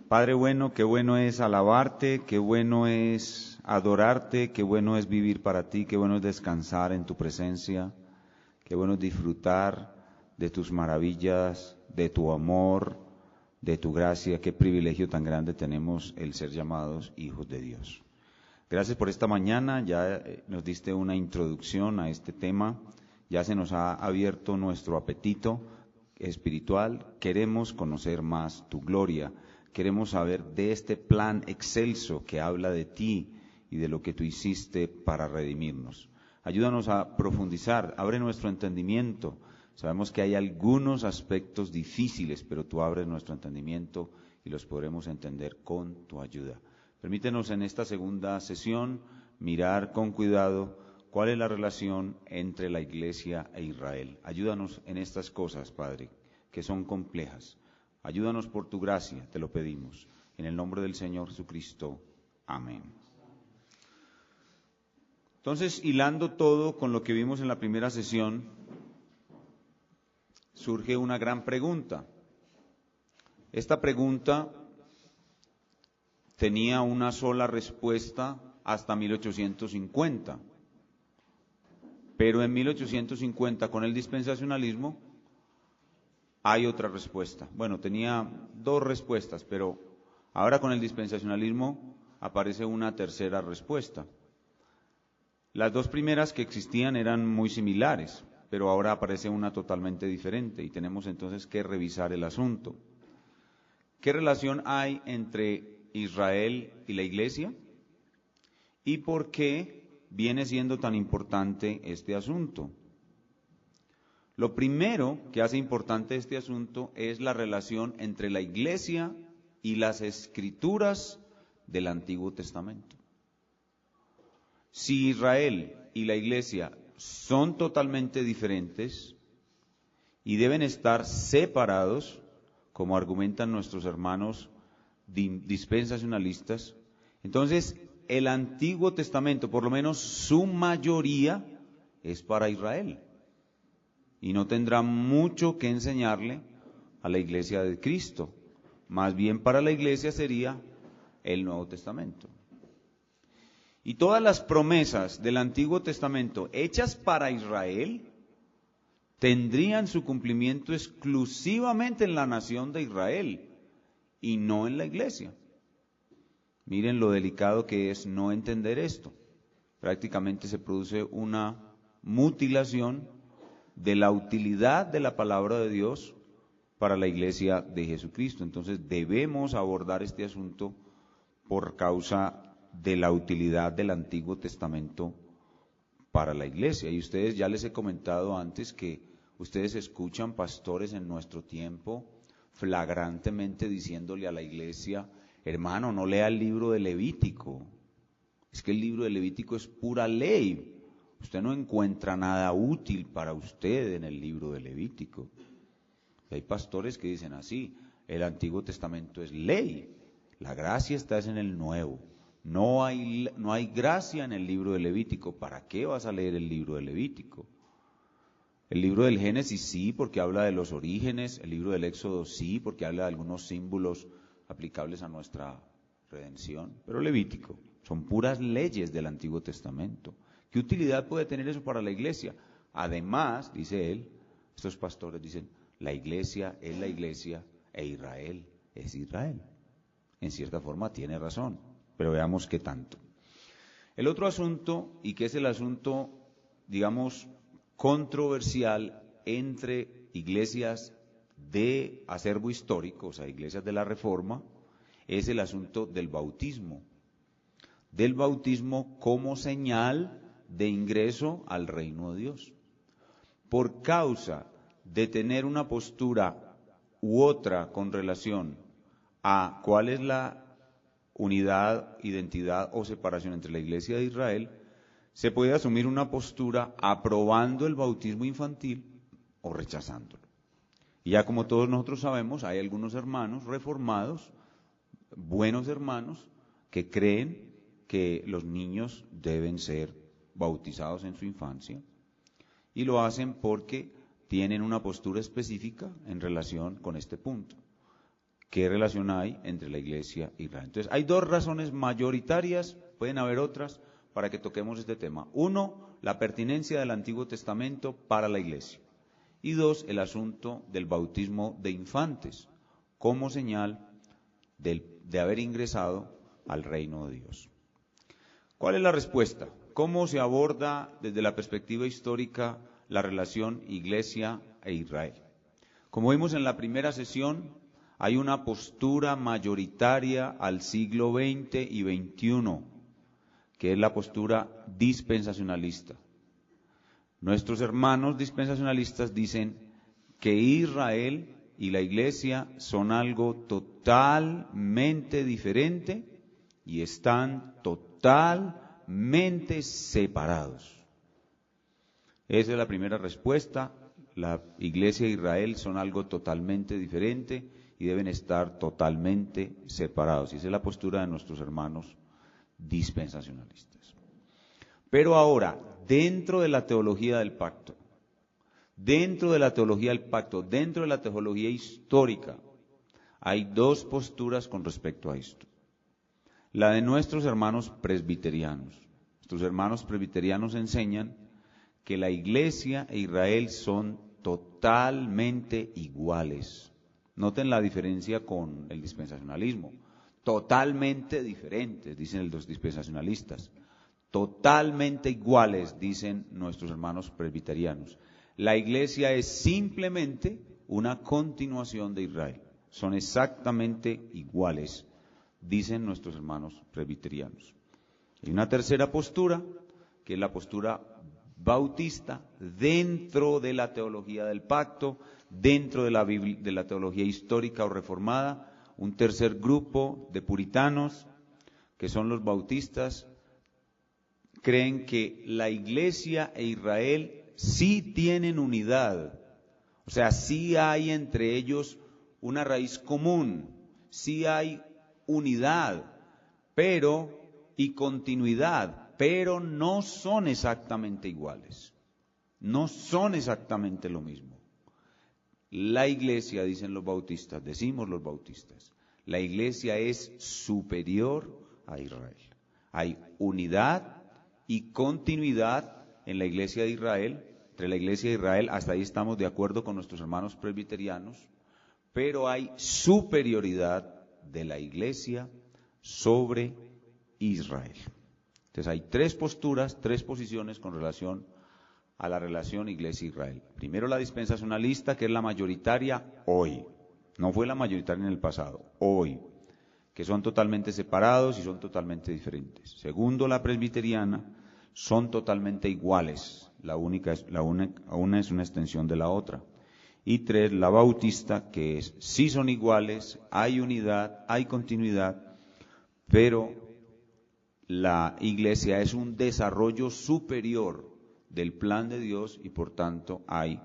Padre bueno, qué bueno es alabarte, qué bueno es adorarte, qué bueno es vivir para ti, qué bueno es descansar en tu presencia, qué bueno es disfrutar de tus maravillas, de tu amor, de tu gracia. Qué privilegio tan grande tenemos el ser llamados hijos de Dios. Gracias por esta mañana, ya nos diste una introducción a este tema, ya se nos ha abierto nuestro apetito espiritual, queremos conocer más tu gloria, queremos saber de este plan excelso que habla de ti y de lo que tú hiciste para redimirnos. Ayúdanos a profundizar, abre nuestro entendimiento. Sabemos que hay algunos aspectos difíciles, pero tú abres nuestro entendimiento y los podremos entender con tu ayuda. Permítenos en esta segunda sesión mirar con cuidado cuál es la relación entre la Iglesia e Israel. Ayúdanos en estas cosas, Padre, que son complejas. Ayúdanos por tu gracia, te lo pedimos. En el nombre del Señor Jesucristo. Amén. Entonces, hilando todo con lo que vimos en la primera sesión, surge una gran pregunta. Esta pregunta tenía una sola respuesta hasta 1850, pero en 1850 con el dispensacionalismo hay otra respuesta. Bueno, tenía dos respuestas, pero ahora con el dispensacionalismo aparece una tercera respuesta. Las dos primeras que existían eran muy similares, pero ahora aparece una totalmente diferente y tenemos entonces que revisar el asunto. ¿Qué relación hay entre Israel y la Iglesia? ¿Y por qué viene siendo tan importante este asunto? Lo primero que hace importante este asunto es la relación entre la Iglesia y las Escrituras del Antiguo Testamento. Si Israel y la Iglesia son totalmente diferentes y deben estar separados, como argumentan nuestros hermanos dispensacionalistas, entonces el Antiguo Testamento, por lo menos su mayoría, es para Israel y no tendrá mucho que enseñarle a la Iglesia de Cristo. Más bien para la Iglesia sería el Nuevo Testamento. Y todas las promesas del Antiguo Testamento hechas para Israel tendrían su cumplimiento exclusivamente en la nación de Israel y no en la Iglesia. Miren lo delicado que es no entender esto. Prácticamente se produce una mutilación de la utilidad de la palabra de Dios para la Iglesia de Jesucristo. Entonces debemos abordar este asunto por causa de la utilidad del Antiguo Testamento para la Iglesia. Y ustedes, ya les he comentado antes que ustedes escuchan pastores en nuestro tiempo flagrantemente diciéndole a la Iglesia: hermano, no lea el libro de Levítico, es que el libro de Levítico es pura ley, usted no encuentra nada útil para usted en el libro de Levítico. Y hay pastores que dicen así: el Antiguo Testamento es ley, la gracia está en el Nuevo. No hay gracia en el libro de Levítico. ¿Para qué vas a leer el libro de Levítico? El libro del Génesis sí, porque habla de los orígenes. El libro del Éxodo sí, porque habla de algunos símbolos aplicables a nuestra redención. Pero Levítico son puras leyes del Antiguo Testamento. ¿Qué utilidad puede tener eso para la Iglesia? Además, dice él, estos pastores dicen, la Iglesia es la Iglesia e Israel es Israel. En cierta forma tiene razón. Pero veamos qué tanto. El otro asunto, y que es el asunto, digamos, controversial entre iglesias de acervo histórico, o sea, iglesias de la Reforma, es el asunto del bautismo. Del bautismo como señal de ingreso al reino de Dios. Por causa de tener una postura u otra con relación a cuál es la unidad, identidad o separación entre la Iglesia de Israel, se puede asumir una postura aprobando el bautismo infantil o rechazándolo. Y ya como todos nosotros sabemos, hay algunos hermanos reformados, buenos hermanos, que creen que los niños deben ser bautizados en su infancia y lo hacen porque tienen una postura específica en relación con este punto. ¿Qué relación hay entre la iglesia e Israel? Entonces, hay dos razones mayoritarias, pueden haber otras, para que toquemos este tema. Uno, la pertinencia del Antiguo Testamento para la iglesia. Y dos, el asunto del bautismo de infantes, como señal de haber ingresado al reino de Dios. ¿Cuál es la respuesta? ¿Cómo se aborda desde la perspectiva histórica la relación iglesia e Israel? Como vimos en la primera sesión, hay una postura mayoritaria al siglo XX y XXI, que es la postura dispensacionalista. Nuestros hermanos dispensacionalistas dicen que Israel y la iglesia son algo totalmente diferente y están totalmente separados. Esa es la primera respuesta. La iglesia e Israel son algo totalmente diferente y deben estar totalmente separados. Y esa es la postura de nuestros hermanos dispensacionalistas. Pero ahora, dentro de la teología del pacto, dentro de la teología histórica, hay dos posturas con respecto a esto. La de nuestros hermanos presbiterianos. Nuestros hermanos presbiterianos enseñan que la iglesia e Israel son totalmente iguales. Noten la diferencia con el dispensacionalismo. Totalmente diferentes, dicen los dispensacionalistas. Totalmente iguales, dicen nuestros hermanos presbiterianos. La iglesia es simplemente una continuación de Israel. Son exactamente iguales, dicen nuestros hermanos presbiterianos. Hay una tercera postura, que es la postura bautista, dentro de la teología del pacto, dentro de la teología histórica o reformada, un tercer grupo de puritanos, que son los bautistas, creen que la iglesia e Israel sí tienen unidad, o sea, sí hay entre ellos una raíz común, sí hay unidad, y continuidad, pero no son exactamente iguales, no son exactamente lo mismo. La iglesia, dicen los bautistas, decimos los bautistas, la iglesia es superior a Israel. Hay unidad y continuidad en la iglesia de Israel, entre la iglesia de Israel, hasta ahí estamos de acuerdo con nuestros hermanos presbiterianos, pero hay superioridad de la iglesia sobre Israel. Entonces hay tres posturas, tres posiciones con relación a la relación iglesia-Israel. Primero la dispensacionalista, que es la mayoritaria hoy, no fue la mayoritaria en el pasado, hoy, que son totalmente separados y son totalmente diferentes. Segundo, la presbiteriana, son totalmente iguales, una es una extensión de la otra. Y tres, la bautista, que sí son iguales, hay unidad, hay continuidad, pero la iglesia es un desarrollo superior del plan de Dios y por tanto hay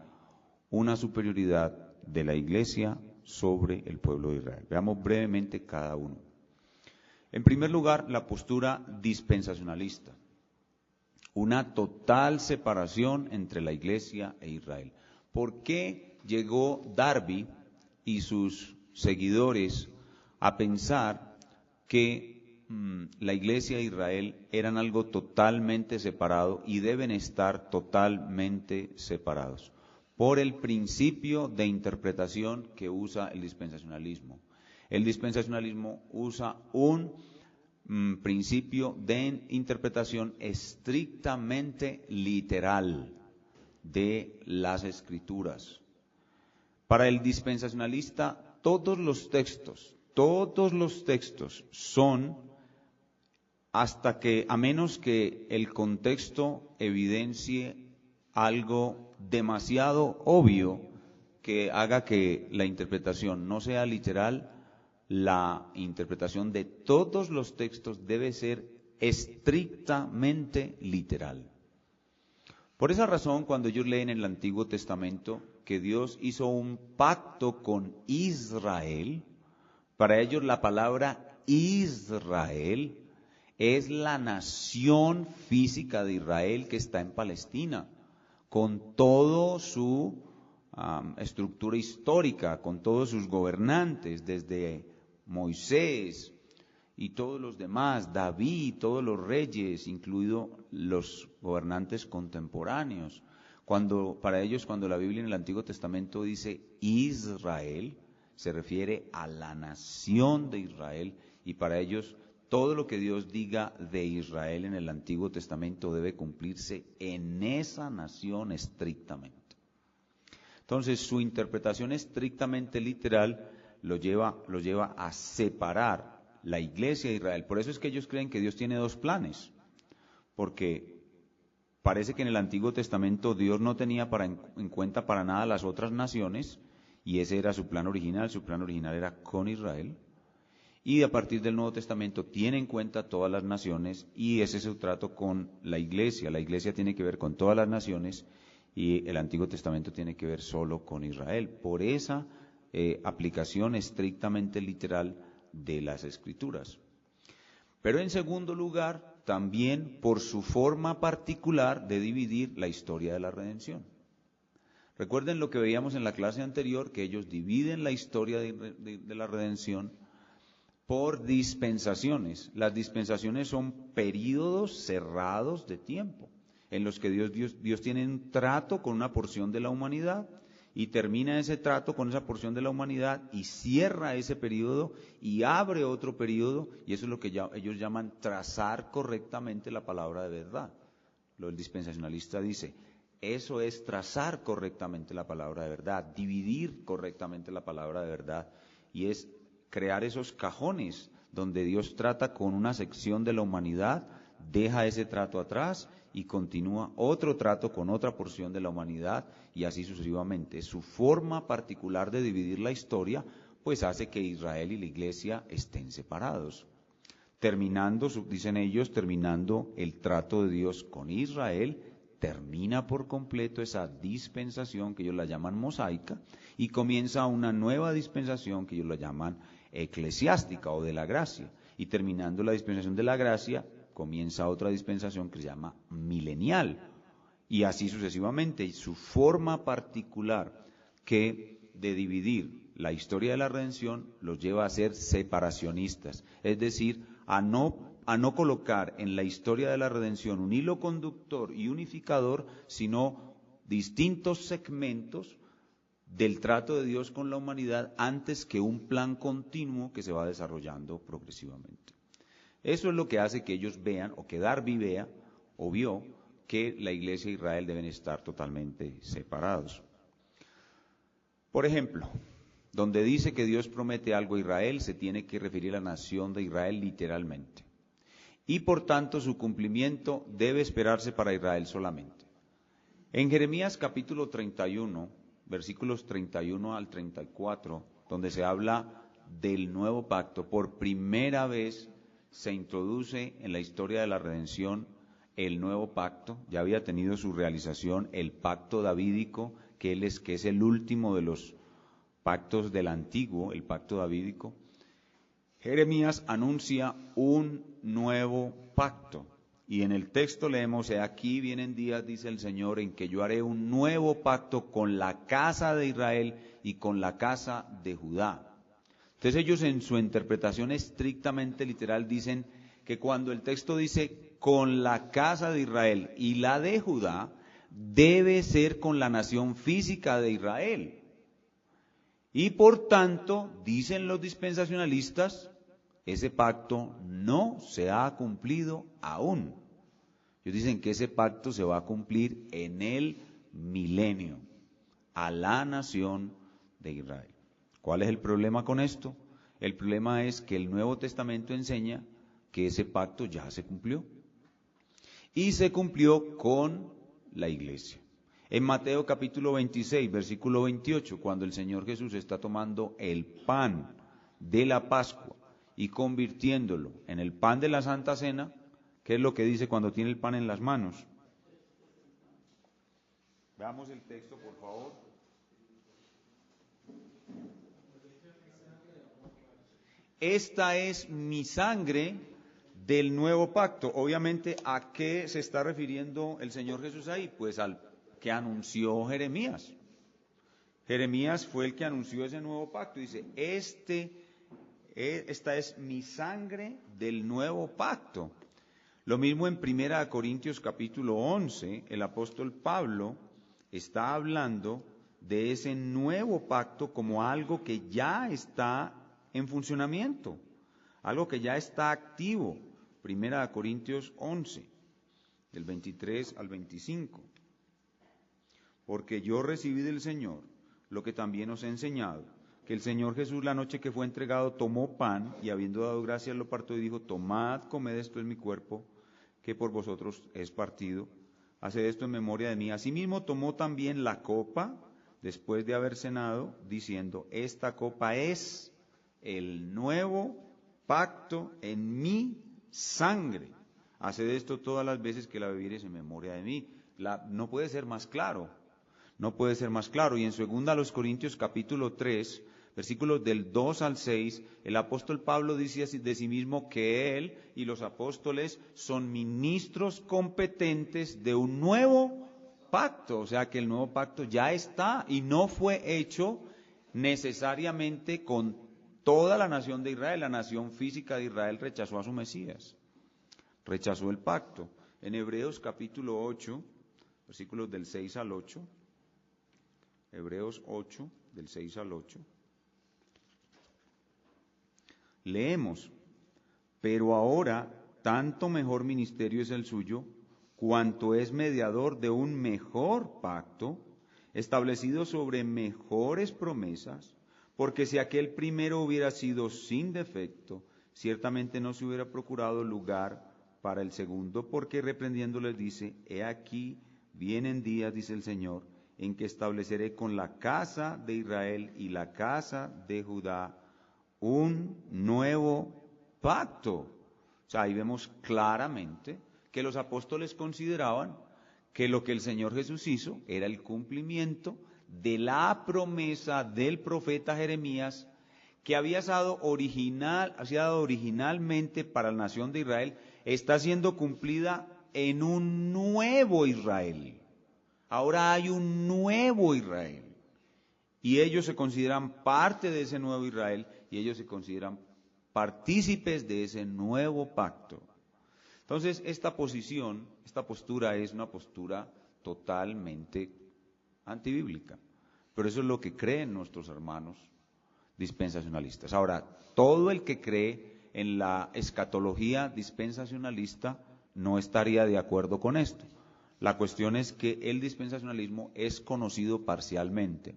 una superioridad de la iglesia sobre el pueblo de Israel. Veamos brevemente cada uno. En primer lugar, la postura dispensacionalista, una total separación entre la iglesia e Israel. ¿Por qué llegó Darby y sus seguidores a pensar que la iglesia e Israel eran algo totalmente separado y deben estar totalmente separados? Por el principio de interpretación que usa el dispensacionalismo. El dispensacionalismo usa un principio de interpretación estrictamente literal de las Escrituras. Para el dispensacionalista, todos los textos son, a menos que el contexto evidencie algo demasiado obvio que haga que la interpretación no sea literal, la interpretación de todos los textos debe ser estrictamente literal. Por esa razón, cuando ellos leen en el Antiguo Testamento que Dios hizo un pacto con Israel, para ellos la palabra Israel es la nación física de Israel que está en Palestina, con todo su estructura histórica con todos sus gobernantes, desde Moisés y todos los demás, David, todos los reyes, incluidos los gobernantes contemporáneos. Para ellos, cuando la Biblia en el Antiguo Testamento dice Israel, se refiere a la nación de Israel, y para ellos todo lo que Dios diga de Israel en el Antiguo Testamento debe cumplirse en esa nación estrictamente. Entonces, su interpretación estrictamente literal lo lleva a separar la iglesia de Israel. Por eso es que ellos creen que Dios tiene dos planes, porque parece que en el Antiguo Testamento Dios no tenía en cuenta para nada las otras naciones, y ese era su plan original. Su plan original era con Israel, y a partir del Nuevo Testamento tiene en cuenta todas las naciones, y ese es su trato con la iglesia. La iglesia tiene que ver con todas las naciones, y el Antiguo Testamento tiene que ver solo con Israel, por esa aplicación estrictamente literal de las Escrituras. Pero en segundo lugar, también por su forma particular de dividir la historia de la redención. Recuerden lo que veíamos en la clase anterior, que ellos dividen la historia de la redención por dispensaciones. Las dispensaciones son períodos cerrados de tiempo, en los que Dios tiene un trato con una porción de la humanidad, y termina ese trato con esa porción de la humanidad y cierra ese periodo y abre otro periodo, y eso es lo que ellos llaman trazar correctamente la palabra de verdad. El dispensacionalista dice, eso es trazar correctamente la palabra de verdad, dividir correctamente la palabra de verdad, y es crear esos cajones donde Dios trata con una sección de la humanidad, deja ese trato atrás y continúa otro trato con otra porción de la humanidad, y así sucesivamente. Su forma particular de dividir la historia, pues hace que Israel y la iglesia estén separados. Dicen ellos, terminando el trato de Dios con Israel, termina por completo esa dispensación que ellos la llaman mosaica, y comienza una nueva dispensación que ellos la llaman eclesiástica o de la gracia. Y terminando la dispensación de la gracia, comienza otra dispensación que se llama milenial, y así sucesivamente. Y su forma particular de dividir la historia de la redención los lleva a ser separacionistas, es decir, a no colocar en la historia de la redención un hilo conductor y unificador, sino distintos segmentos del trato de Dios con la humanidad antes que un plan continuo que se va desarrollando progresivamente. Eso es lo que hace que ellos vean, o que Darby vea o vio, que la iglesia e Israel deben estar totalmente separados. Por ejemplo, donde dice que Dios promete algo a Israel, se tiene que referir a la nación de Israel literalmente. Y por tanto su cumplimiento debe esperarse para Israel solamente. En Jeremías capítulo 31, versículos 31 al 34, donde se habla del nuevo pacto, por primera vez se introduce en la historia de la redención el nuevo pacto. Ya había tenido su realización el pacto davídico, que es el último de los pactos del antiguo, el pacto davídico. Jeremías anuncia un nuevo pacto, y en el texto leemos: "He aquí vienen días, dice el Señor, en que yo haré un nuevo pacto con la casa de Israel y con la casa de Judá". Entonces ellos, en su interpretación estrictamente literal, dicen que cuando el texto dice con la casa de Israel y la de Judá, debe ser con la nación física de Israel. Y por tanto, dicen los dispensacionalistas, ese pacto no se ha cumplido aún. Ellos dicen que ese pacto se va a cumplir en el milenio, a la nación de Israel. ¿Cuál es el problema con esto? El problema es que el Nuevo Testamento enseña que ese pacto ya se cumplió. Y se cumplió con la iglesia. En Mateo capítulo 26, versículo 28, cuando el Señor Jesús está tomando el pan de la Pascua y convirtiéndolo en el pan de la Santa Cena, ¿qué es lo que dice cuando tiene el pan en las manos? Veamos el texto, por favor. Esta es mi sangre del nuevo pacto. Obviamente, ¿a qué se está refiriendo el Señor Jesús ahí? Pues al que anunció Jeremías. Jeremías fue el que anunció ese nuevo pacto. Dice, esta es mi sangre del nuevo pacto. Lo mismo en 1 Corintios capítulo 11, el apóstol Pablo está hablando de ese nuevo pacto como algo que ya está en funcionamiento, algo que ya está activo. 1 Corintios 11, del 23 al 25. Porque yo recibí del Señor lo que también os he enseñado, que el Señor Jesús la noche que fue entregado tomó pan y habiendo dado gracias lo partió y dijo, tomad, comed, esto es mi cuerpo, que por vosotros es partido, haced esto en memoria de mí. Asimismo tomó también la copa, después de haber cenado, diciendo, esta copa es el nuevo pacto en mi sangre. Haced esto todas las veces que la bebiereis en memoria de mí. No puede ser más claro. No puede ser más claro. Y en 2 Corintios capítulo 3, versículos del 2 al 6, el apóstol Pablo dice así de sí mismo que él y los apóstoles son ministros competentes de un nuevo pacto. O sea que el nuevo pacto ya está y no fue hecho necesariamente con toda la nación de Israel. La nación física de Israel rechazó a su Mesías, rechazó el pacto. En Hebreos capítulo 8, versículos del 6 al 8, Hebreos 8, del 6 al 8, leemos, pero ahora tanto mejor ministerio es el suyo, cuanto es mediador de un mejor pacto, establecido sobre mejores promesas, porque si aquel primero hubiera sido sin defecto, ciertamente no se hubiera procurado lugar para el segundo, porque reprendiéndoles dice, he aquí, vienen días, dice el Señor, en que estableceré con la casa de Israel y la casa de Judá un nuevo pacto. O sea, ahí vemos claramente que los apóstoles consideraban que lo que el Señor Jesús hizo era el cumplimiento de la promesa del profeta Jeremías que había dado originalmente para la nación de Israel, está siendo cumplida en un nuevo Israel. Ahora hay un nuevo Israel y ellos se consideran parte de ese nuevo Israel y ellos se consideran partícipes de ese nuevo pacto. Entonces, esta postura es una postura totalmente antibíblica, pero eso es lo que creen nuestros hermanos dispensacionalistas. Ahora, todo el que cree en la escatología dispensacionalista no estaría de acuerdo con esto. La cuestión es que el dispensacionalismo es conocido parcialmente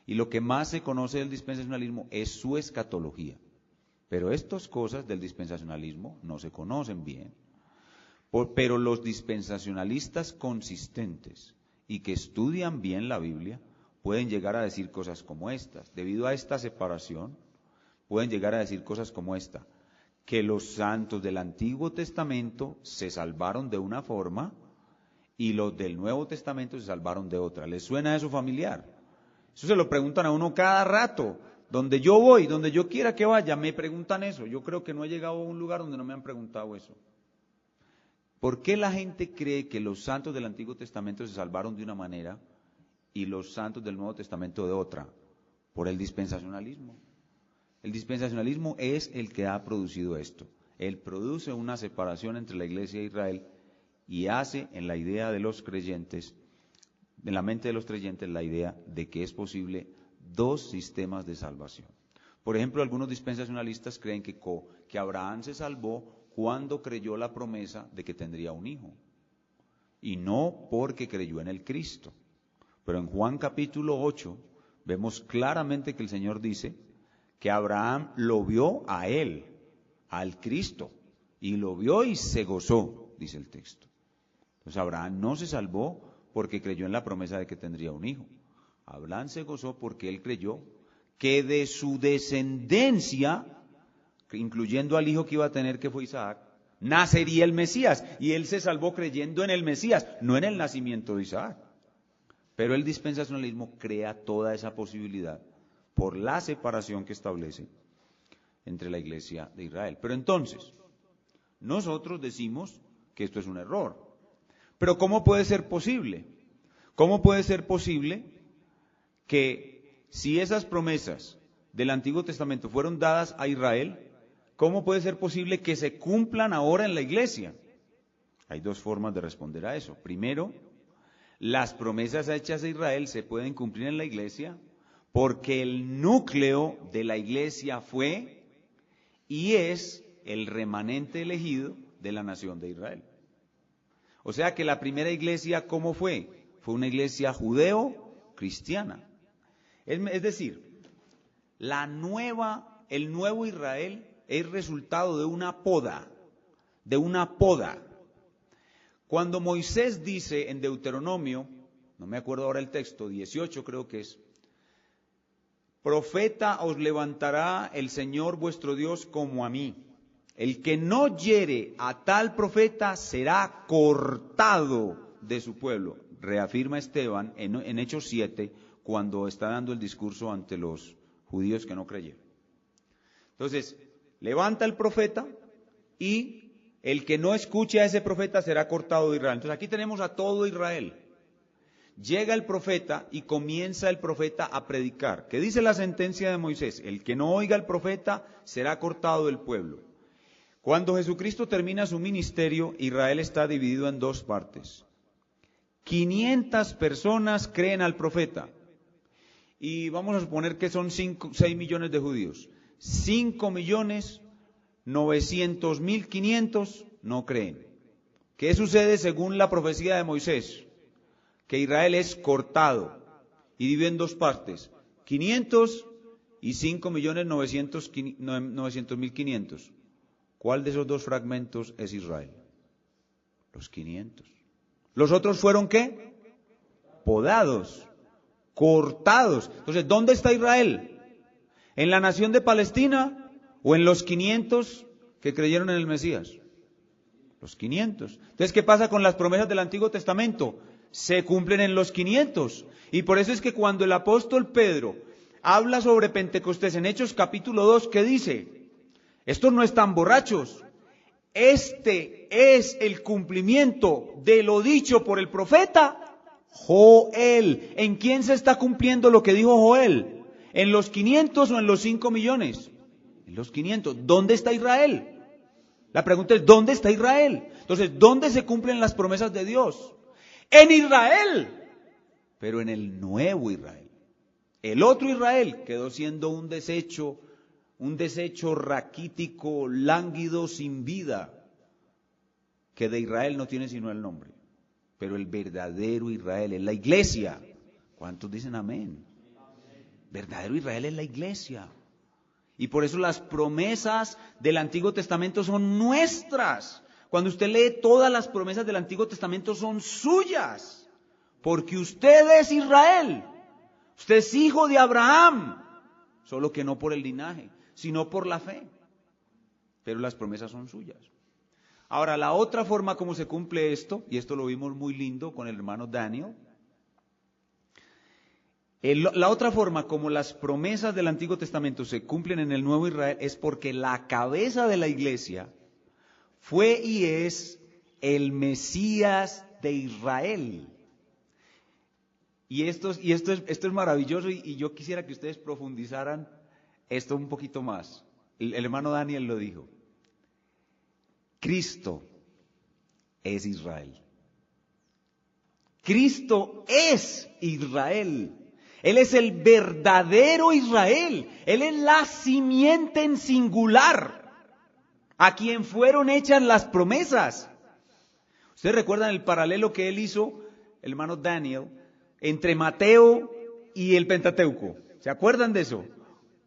y lo que más se conoce del dispensacionalismo es su escatología. Pero estas cosas del dispensacionalismo no se conocen bien. Pero los dispensacionalistas consistentes y que estudian bien la Biblia pueden llegar a decir cosas como estas. Debido a esta separación, pueden llegar a decir cosas como esta, que los santos del Antiguo Testamento se salvaron de una forma y los del Nuevo Testamento se salvaron de otra. ¿Les suena eso familiar? Eso se lo preguntan a uno cada rato. Donde yo voy, donde yo quiera que vaya, me preguntan eso. Yo creo que no he llegado a un lugar donde no me han preguntado eso. ¿Por qué la gente cree que los santos del Antiguo Testamento se salvaron de una manera y los santos del Nuevo Testamento de otra? Por el dispensacionalismo. El dispensacionalismo es el que ha producido esto. Él produce una separación entre la Iglesia de Israel y hace en la idea de los creyentes, en la mente de los creyentes, la idea de que es posible dos sistemas de salvación. Por ejemplo, algunos dispensacionalistas creen que Abraham se salvó cuando creyó la promesa de que tendría un hijo, y no porque creyó en el Cristo. Pero en Juan capítulo 8 vemos claramente que el Señor dice que Abraham lo vio a él, al Cristo, y lo vio y se gozó, dice el texto. Entonces Abraham no se salvó porque creyó en la promesa de que tendría un hijo. Abraham se gozó porque él creyó que de su descendencia, incluyendo al hijo que iba a tener, que fue Isaac, nacería el Mesías. Y él se salvó creyendo en el Mesías, no en el nacimiento de Isaac. Pero el dispensacionalismo crea toda esa posibilidad por la separación que establece entre la Iglesia de Israel. Pero entonces, nosotros decimos que esto es un error. Pero ¿cómo puede ser posible? ¿Cómo puede ser posible que si esas promesas del Antiguo Testamento fueron dadas a Israel, ¿cómo puede ser posible que se cumplan ahora en la iglesia? Hay dos formas de responder a eso. Primero, las promesas hechas a Israel se pueden cumplir en la iglesia porque el núcleo de la iglesia fue y es el remanente elegido de la nación de Israel. O sea que la primera iglesia, ¿cómo fue? Fue una iglesia judeo-cristiana. Es decir, el nuevo Israel es resultado de una poda. Cuando Moisés dice en Deuteronomio, no me acuerdo ahora el texto, 18 creo que es, profeta os levantará el Señor vuestro Dios como a mí. El que no hiere a tal profeta será cortado de su pueblo. Reafirma Esteban en Hechos 7, cuando está dando el discurso ante los judíos que no creyeron. Entonces, levanta el profeta y el que no escuche a ese profeta será cortado de Israel. Entonces aquí tenemos a todo Israel. Llega el profeta y comienza el profeta a predicar. ¿Qué dice la sentencia de Moisés? El que no oiga al profeta será cortado del pueblo. Cuando Jesucristo termina su ministerio, Israel está dividido en dos partes. 500 personas creen al profeta. Y vamos a suponer que son 6 millones de judíos. 5.900.500 no creen. ¿Qué sucede según la profecía de Moisés? Que Israel es cortado y divide en dos partes. 500 y 5.900.500. ¿Cuál de esos dos fragmentos es Israel? Los 500. ¿Los otros fueron qué? Podados, cortados. Entonces, ¿dónde está Israel? ¿En la nación de Palestina o en los 500 que creyeron en el Mesías? Los 500. Entonces, ¿qué pasa con las promesas del Antiguo Testamento? Se cumplen en los 500. Y por eso es que cuando el apóstol Pedro habla sobre Pentecostés en Hechos capítulo 2, ¿qué dice? Estos no están borrachos. Este es el cumplimiento de lo dicho por el profeta Joel. ¿En quién se está cumpliendo lo que dijo Joel? ¿En los 500 o en los 5 millones? En los 500. ¿Dónde está Israel? La pregunta es, ¿dónde está Israel? Entonces, ¿dónde se cumplen las promesas de Dios? En Israel, pero en el nuevo Israel. El otro Israel quedó siendo un desecho raquítico, lánguido, sin vida, que de Israel no tiene sino el nombre. Pero el verdadero Israel es la iglesia. ¿Cuántos dicen amén? Verdadero Israel es la iglesia. Y por eso las promesas del Antiguo Testamento son nuestras. Cuando usted lee todas las promesas del Antiguo Testamento son suyas. Porque usted es Israel. Usted es hijo de Abraham. Solo que no por el linaje, sino por la fe. Pero las promesas son suyas. Ahora, la otra forma como se cumple esto, y esto lo vimos muy lindo con el hermano Daniel, la otra forma como las promesas del Antiguo Testamento se cumplen en el Nuevo Israel es porque la cabeza de la iglesia fue y es el Mesías de Israel. Y esto es maravilloso y yo quisiera que ustedes profundizaran esto un poquito más. El hermano Daniel lo dijo. Cristo es Israel. Cristo es Israel. Él es el verdadero Israel. Él es la simiente en singular, a quien fueron hechas las promesas. ¿Ustedes recuerdan el paralelo que él hizo, el hermano Daniel, entre Mateo y el Pentateuco? ¿Se acuerdan de eso?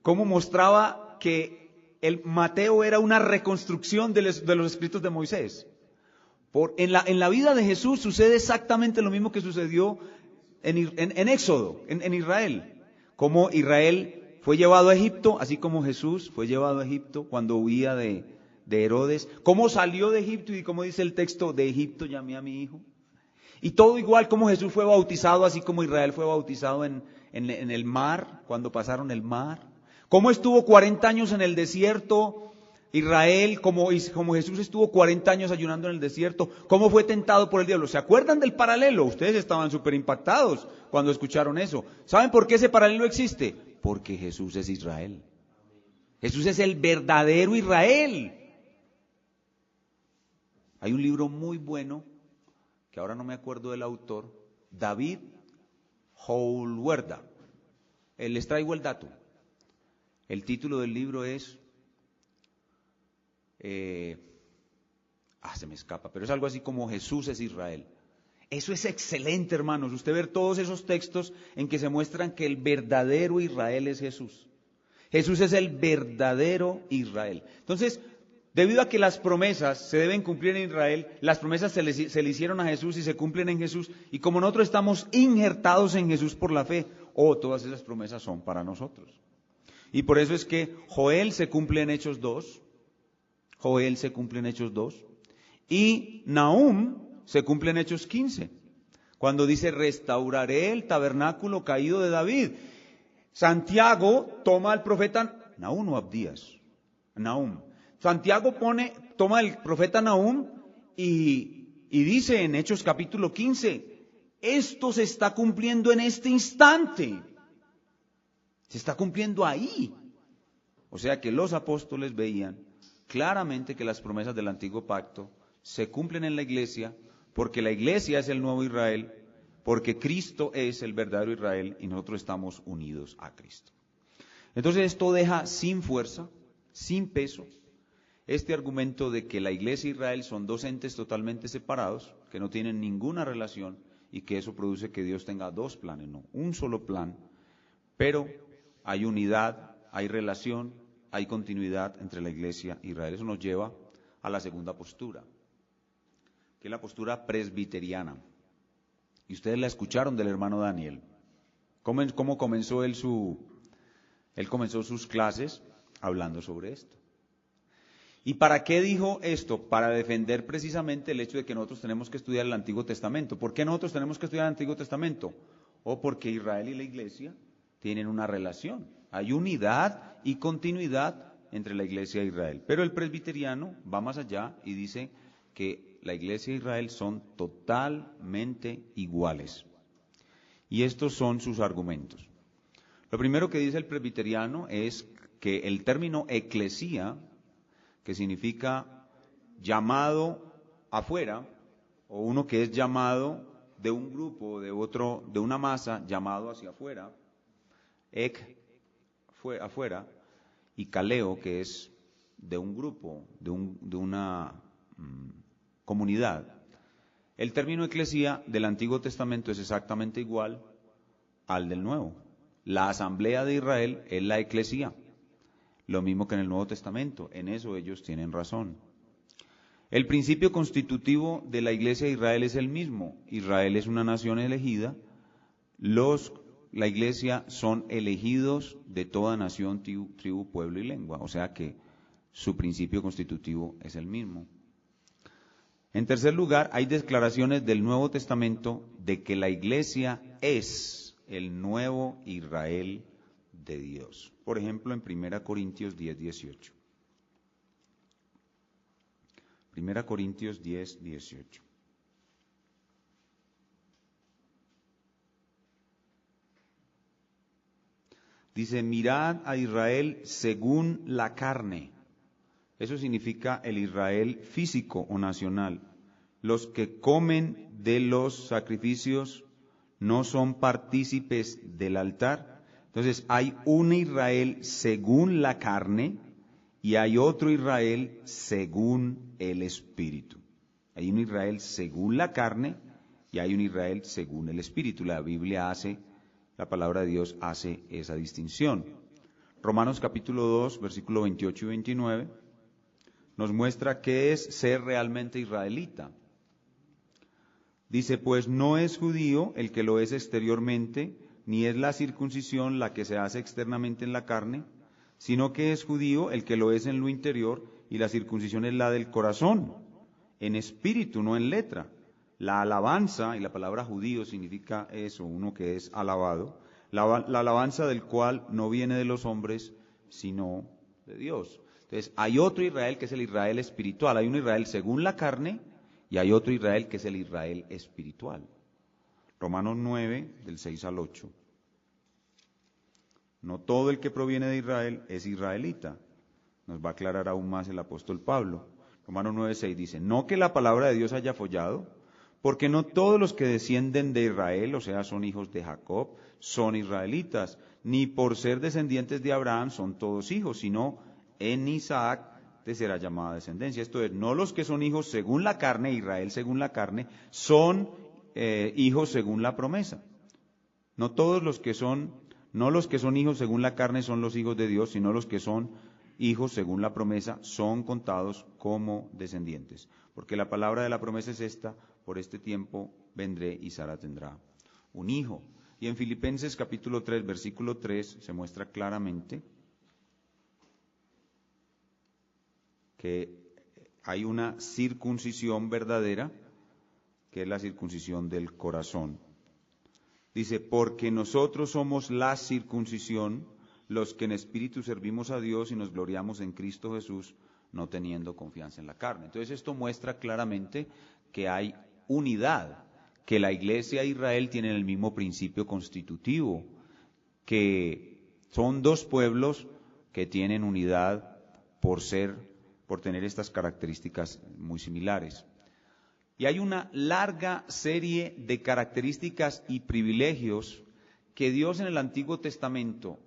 Cómo mostraba que el Mateo era una reconstrucción de los escritos de Moisés. En la vida de Jesús sucede exactamente lo mismo que sucedió en Éxodo, en Israel. Como Israel fue llevado a Egipto, así como Jesús fue llevado a Egipto cuando huía de Herodes. Cómo salió de Egipto y como dice el texto, de Egipto llamé a mi hijo. Y todo igual como Jesús fue bautizado, así como Israel fue bautizado en el mar, cuando pasaron el mar. Cómo estuvo 40 años en el desierto Israel, como Jesús estuvo 40 años ayunando en el desierto, cómo fue tentado por el diablo. ¿Se acuerdan del paralelo? Ustedes estaban súper impactados cuando escucharon eso. ¿Saben por qué ese paralelo existe? Porque Jesús es Israel. Jesús es el verdadero Israel. Hay un libro muy bueno, que ahora no me acuerdo del autor, David Howlwerda. Les traigo el dato. El título del libro es... se me escapa, pero es algo así como Jesús es Israel. Eso es excelente, hermanos. Usted ver todos esos textos en que se muestran que el verdadero Israel es Jesús. Jesús es el verdadero Israel. Entonces, debido a que las promesas se deben cumplir en Israel, las promesas se le hicieron a Jesús y se cumplen en Jesús, y como nosotros estamos injertados en Jesús por la fe, todas esas promesas son para nosotros. Y por eso es que Joel se cumple en Hechos 2, Joel se cumple en Hechos 2, y Nahum se cumple en Hechos 15, cuando dice, restauraré el tabernáculo caído de David. Santiago toma al profeta Nahum o Abdías, Nahum. Santiago toma el profeta Nahum y dice en Hechos capítulo 15, esto se está cumpliendo en este instante. Se está cumpliendo ahí. O sea que los apóstoles veían claramente que las promesas del antiguo pacto se cumplen en la iglesia, porque la iglesia es el nuevo Israel, porque Cristo es el verdadero Israel y nosotros estamos unidos a Cristo. Entonces esto deja sin fuerza, sin peso, este argumento de que la iglesia y Israel son dos entes totalmente separados, que no tienen ninguna relación y que eso produce que Dios tenga dos planes, no, un solo plan, pero hay unidad, hay relación, hay continuidad entre la iglesia e Israel. Eso nos lleva a la segunda postura, que es la postura presbiteriana. Y ustedes la escucharon del hermano Daniel. ¿Cómo comenzó él comenzó sus clases hablando sobre esto? ¿Y para qué dijo esto? Para defender precisamente el hecho de que nosotros tenemos que estudiar el Antiguo Testamento. ¿Por qué nosotros tenemos que estudiar el Antiguo Testamento? Porque Israel y la iglesia tienen una relación. Hay unidad y continuidad entre la iglesia e Israel. Pero el presbiteriano va más allá y dice que la iglesia e Israel son totalmente iguales. Y estos son sus argumentos. Lo primero que dice el presbiteriano es que el término eclesía, que significa llamado afuera, o uno que es llamado de un grupo, de una masa, llamado hacia afuera, fue afuera, y kaleo, que es de un grupo, de una comunidad. El término eclesía del Antiguo Testamento es exactamente igual al del Nuevo. La asamblea de Israel es la eclesía, lo mismo que en el Nuevo Testamento. En eso ellos tienen razón. El principio constitutivo de la iglesia de Israel es el mismo. Israel es una nación elegida. La iglesia son elegidos de toda nación, tribu, pueblo y lengua. O sea que su principio constitutivo es el mismo. En tercer lugar, hay declaraciones del Nuevo Testamento de que la iglesia es el nuevo Israel de Dios. Por ejemplo, en 1 Corintios 10, 18. 1 Corintios 10, 18. Dice, mirad a Israel según la carne. Eso significa el Israel físico o nacional. Los que comen de los sacrificios no son partícipes del altar. Entonces hay un Israel según la carne y hay otro Israel según el Espíritu. Hay un Israel según la carne y hay un Israel según el Espíritu. La palabra de Dios hace esa distinción. Romanos capítulo 2, versículo 28 y 29, nos muestra qué es ser realmente israelita. Dice, pues no es judío el que lo es exteriormente, ni es la circuncisión la que se hace externamente en la carne, sino que es judío el que lo es en lo interior, y la circuncisión es la del corazón, en espíritu, no en letra. La alabanza, y la palabra judío significa eso, uno que es alabado, la alabanza del cual no viene de los hombres, sino de Dios. Entonces, hay otro Israel que es el Israel espiritual. Hay un Israel según la carne y hay otro Israel que es el Israel espiritual. Romanos 9, del 6 al 8. No todo el que proviene de Israel es israelita. Nos va a aclarar aún más el apóstol Pablo. Romanos 9, 6 dice, no que la palabra de Dios haya follado, porque no todos los que descienden de Israel, o sea, son hijos de Jacob, son israelitas, ni por ser descendientes de Abraham son todos hijos, sino en Isaac te será llamada descendencia. Esto es, no los que son hijos según la carne, Israel según la carne, son hijos según la promesa. No todos los que son, no los que son hijos según la carne son los hijos de Dios, sino los que son hijos según la promesa son contados como descendientes. Porque la palabra de la promesa es esta, por este tiempo vendré y Sara tendrá un hijo. Y en Filipenses capítulo 3, versículo 3, se muestra claramente que hay una circuncisión verdadera, que es la circuncisión del corazón. Dice, porque nosotros somos la circuncisión, los que en espíritu servimos a Dios y nos gloriamos en Cristo Jesús, no teniendo confianza en la carne. Entonces esto muestra claramente que hay unidad, que la iglesia de Israel tiene el mismo principio constitutivo, que son dos pueblos que tienen unidad por tener estas características muy similares. Y hay una larga serie de características y privilegios que Dios en el Antiguo Testamento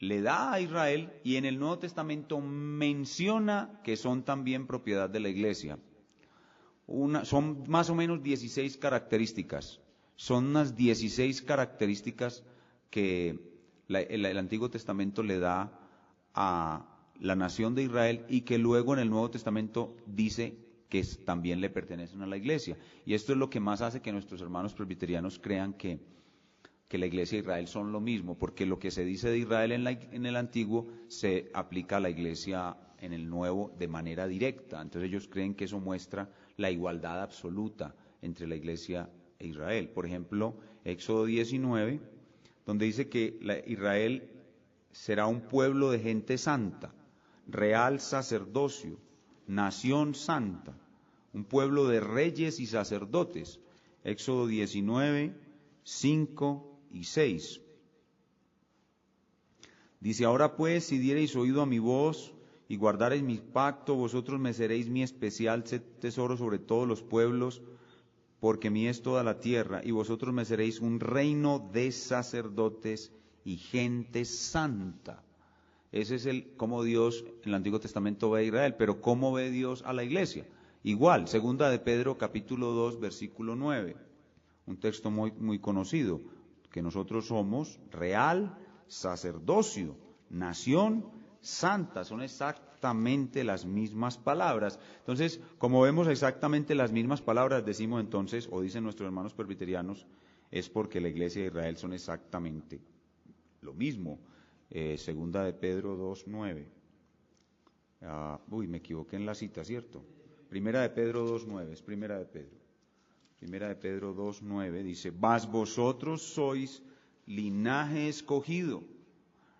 le da a Israel y en el Nuevo Testamento menciona que son también propiedad de la iglesia. Son más o menos 16 características. Son unas 16 características que el Antiguo Testamento le da a la nación de Israel y que luego en el Nuevo Testamento dice que también le pertenecen a la iglesia. Y esto es lo que más hace que nuestros hermanos presbiterianos crean que la iglesia de Israel son lo mismo, porque lo que se dice de Israel en el Antiguo se aplica a la iglesia en el Nuevo de manera directa. Entonces ellos creen que eso muestra la igualdad absoluta entre la iglesia e Israel. Por ejemplo, Éxodo 19, donde dice que Israel será un pueblo de gente santa, real sacerdocio, nación santa, un pueblo de reyes y sacerdotes. Éxodo 19, 5 y 6. Dice, ahora pues, si diereis oído a mi voz y guardareis mi pacto, vosotros me seréis mi especial tesoro sobre todos los pueblos, porque mí es toda la tierra, y vosotros me seréis un reino de sacerdotes y gente santa. Ese es cómo Dios en el Antiguo Testamento ve a Israel, pero ¿cómo ve Dios a la iglesia? Igual, segunda de Pedro capítulo 2, versículo 9, un texto muy, muy conocido, que nosotros somos real sacerdocio, nación santa, son exactamente las mismas palabras. Entonces, como vemos exactamente las mismas palabras, decimos entonces, o dicen nuestros hermanos presbiterianos, es porque la iglesia de Israel son exactamente lo mismo. Segunda de Pedro 2:9. Me equivoqué en la cita, ¿cierto? Primera de Pedro 2:9, es Primera de Pedro. Primera de Pedro 2:9 dice, mas vosotros sois linaje escogido,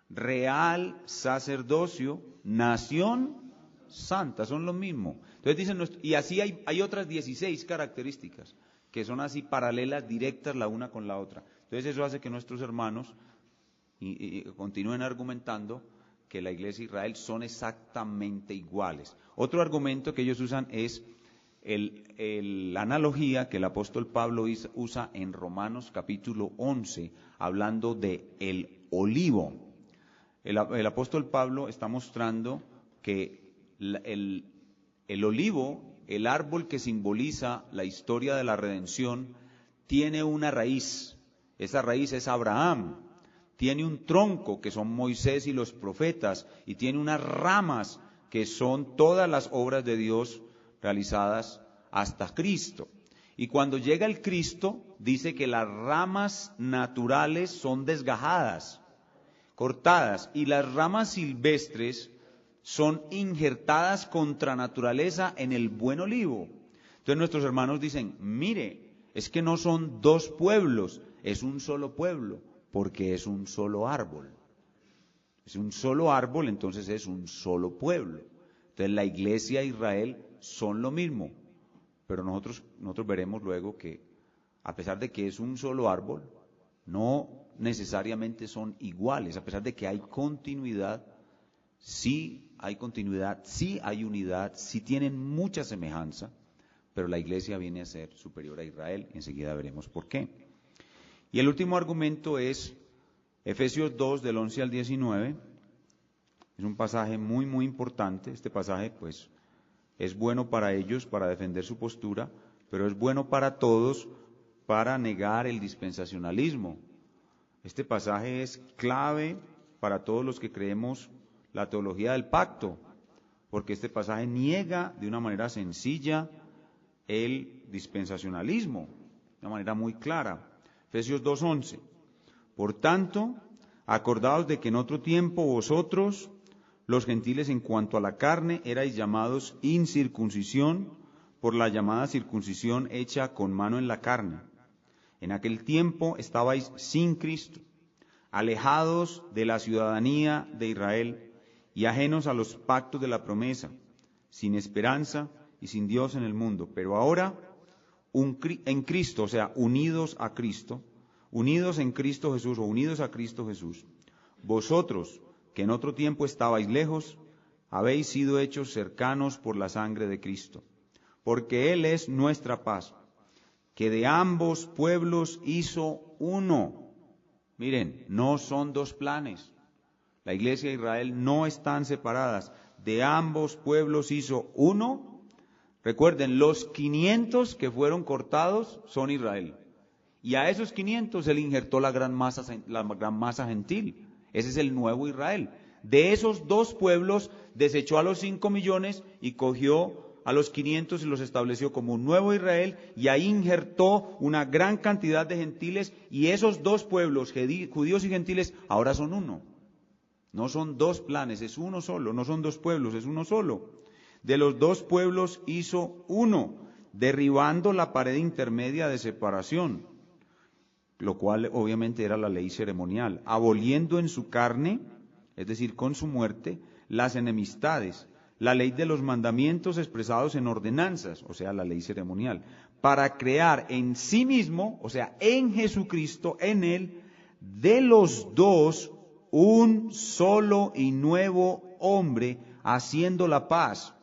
real sacerdocio, nación santa, son lo mismo. Entonces dicen, y así hay otras 16 características que son así paralelas, directas la una con la otra. Entonces eso hace que nuestros hermanos y continúen argumentando que la iglesia de Israel son exactamente iguales. Otro argumento que ellos usan es la analogía que el apóstol Pablo usa en Romanos capítulo 11, hablando de el olivo. El apóstol Pablo está mostrando que el olivo, el árbol que simboliza la historia de la redención, tiene una raíz. Esa raíz es Abraham. Tiene un tronco que son Moisés y los profetas, y tiene unas ramas que son todas las obras de Dios realizadas hasta Cristo. Y cuando llega el Cristo, dice que las ramas naturales son desgajadas, cortadas, y las ramas silvestres son injertadas contra naturaleza en el buen olivo. Entonces nuestros hermanos dicen, mire, es que no son dos pueblos, es un solo pueblo, porque es un solo árbol. Es un solo árbol, entonces es un solo pueblo. Entonces la iglesia e Israel son lo mismo, pero nosotros veremos luego que a pesar de que es un solo árbol, no necesariamente son iguales, a pesar de que hay continuidad, sí hay unidad, sí tienen mucha semejanza, pero la iglesia viene a ser superior a Israel, enseguida veremos por qué. Y el último argumento es Efesios 2, del 11 al 19, es un pasaje muy, muy importante. Este pasaje, pues, es bueno para ellos, para defender su postura, pero es bueno para todos, para negar el dispensacionalismo. Este pasaje es clave para todos los que creemos la teología del pacto, porque este pasaje niega de una manera sencilla el dispensacionalismo, de una manera muy clara. Efesios 2:11. Por tanto, acordaos de que en otro tiempo vosotros, los gentiles, en cuanto a la carne, erais llamados incircuncisión por la llamada circuncisión hecha con mano en la carne. En aquel tiempo estabais sin Cristo, alejados de la ciudadanía de Israel y ajenos a los pactos de la promesa, sin esperanza y sin Dios en el mundo. Pero ahora, en Cristo, o sea, unidos a Cristo, unidos en Cristo Jesús o unidos a Cristo Jesús, vosotros, que en otro tiempo estabais lejos, habéis sido hechos cercanos por la sangre de Cristo, porque Él es nuestra paz, que de ambos pueblos hizo uno. Miren, no son dos planes. La iglesia de Israel no están separadas. De ambos pueblos hizo uno. Recuerden, los 500 que fueron cortados son Israel. Y a esos 500 Él injertó la gran masa gentil. Ese es el nuevo Israel. De esos dos pueblos desechó a los 5 millones y cogió a los 500 y los estableció como un nuevo Israel, y ahí injertó una gran cantidad de gentiles, y esos dos pueblos, judíos y gentiles, ahora son uno. No son dos planes, es uno solo, no son dos pueblos, es uno solo. De los dos pueblos hizo uno, derribando la pared intermedia de separación, lo cual obviamente era la ley ceremonial, aboliendo en su carne, es decir, con su muerte, las enemistades, la ley de los mandamientos expresados en ordenanzas, o sea, la ley ceremonial, para crear en sí mismo, o sea, en Jesucristo, en Él, de los dos, un solo y nuevo hombre, haciendo la paz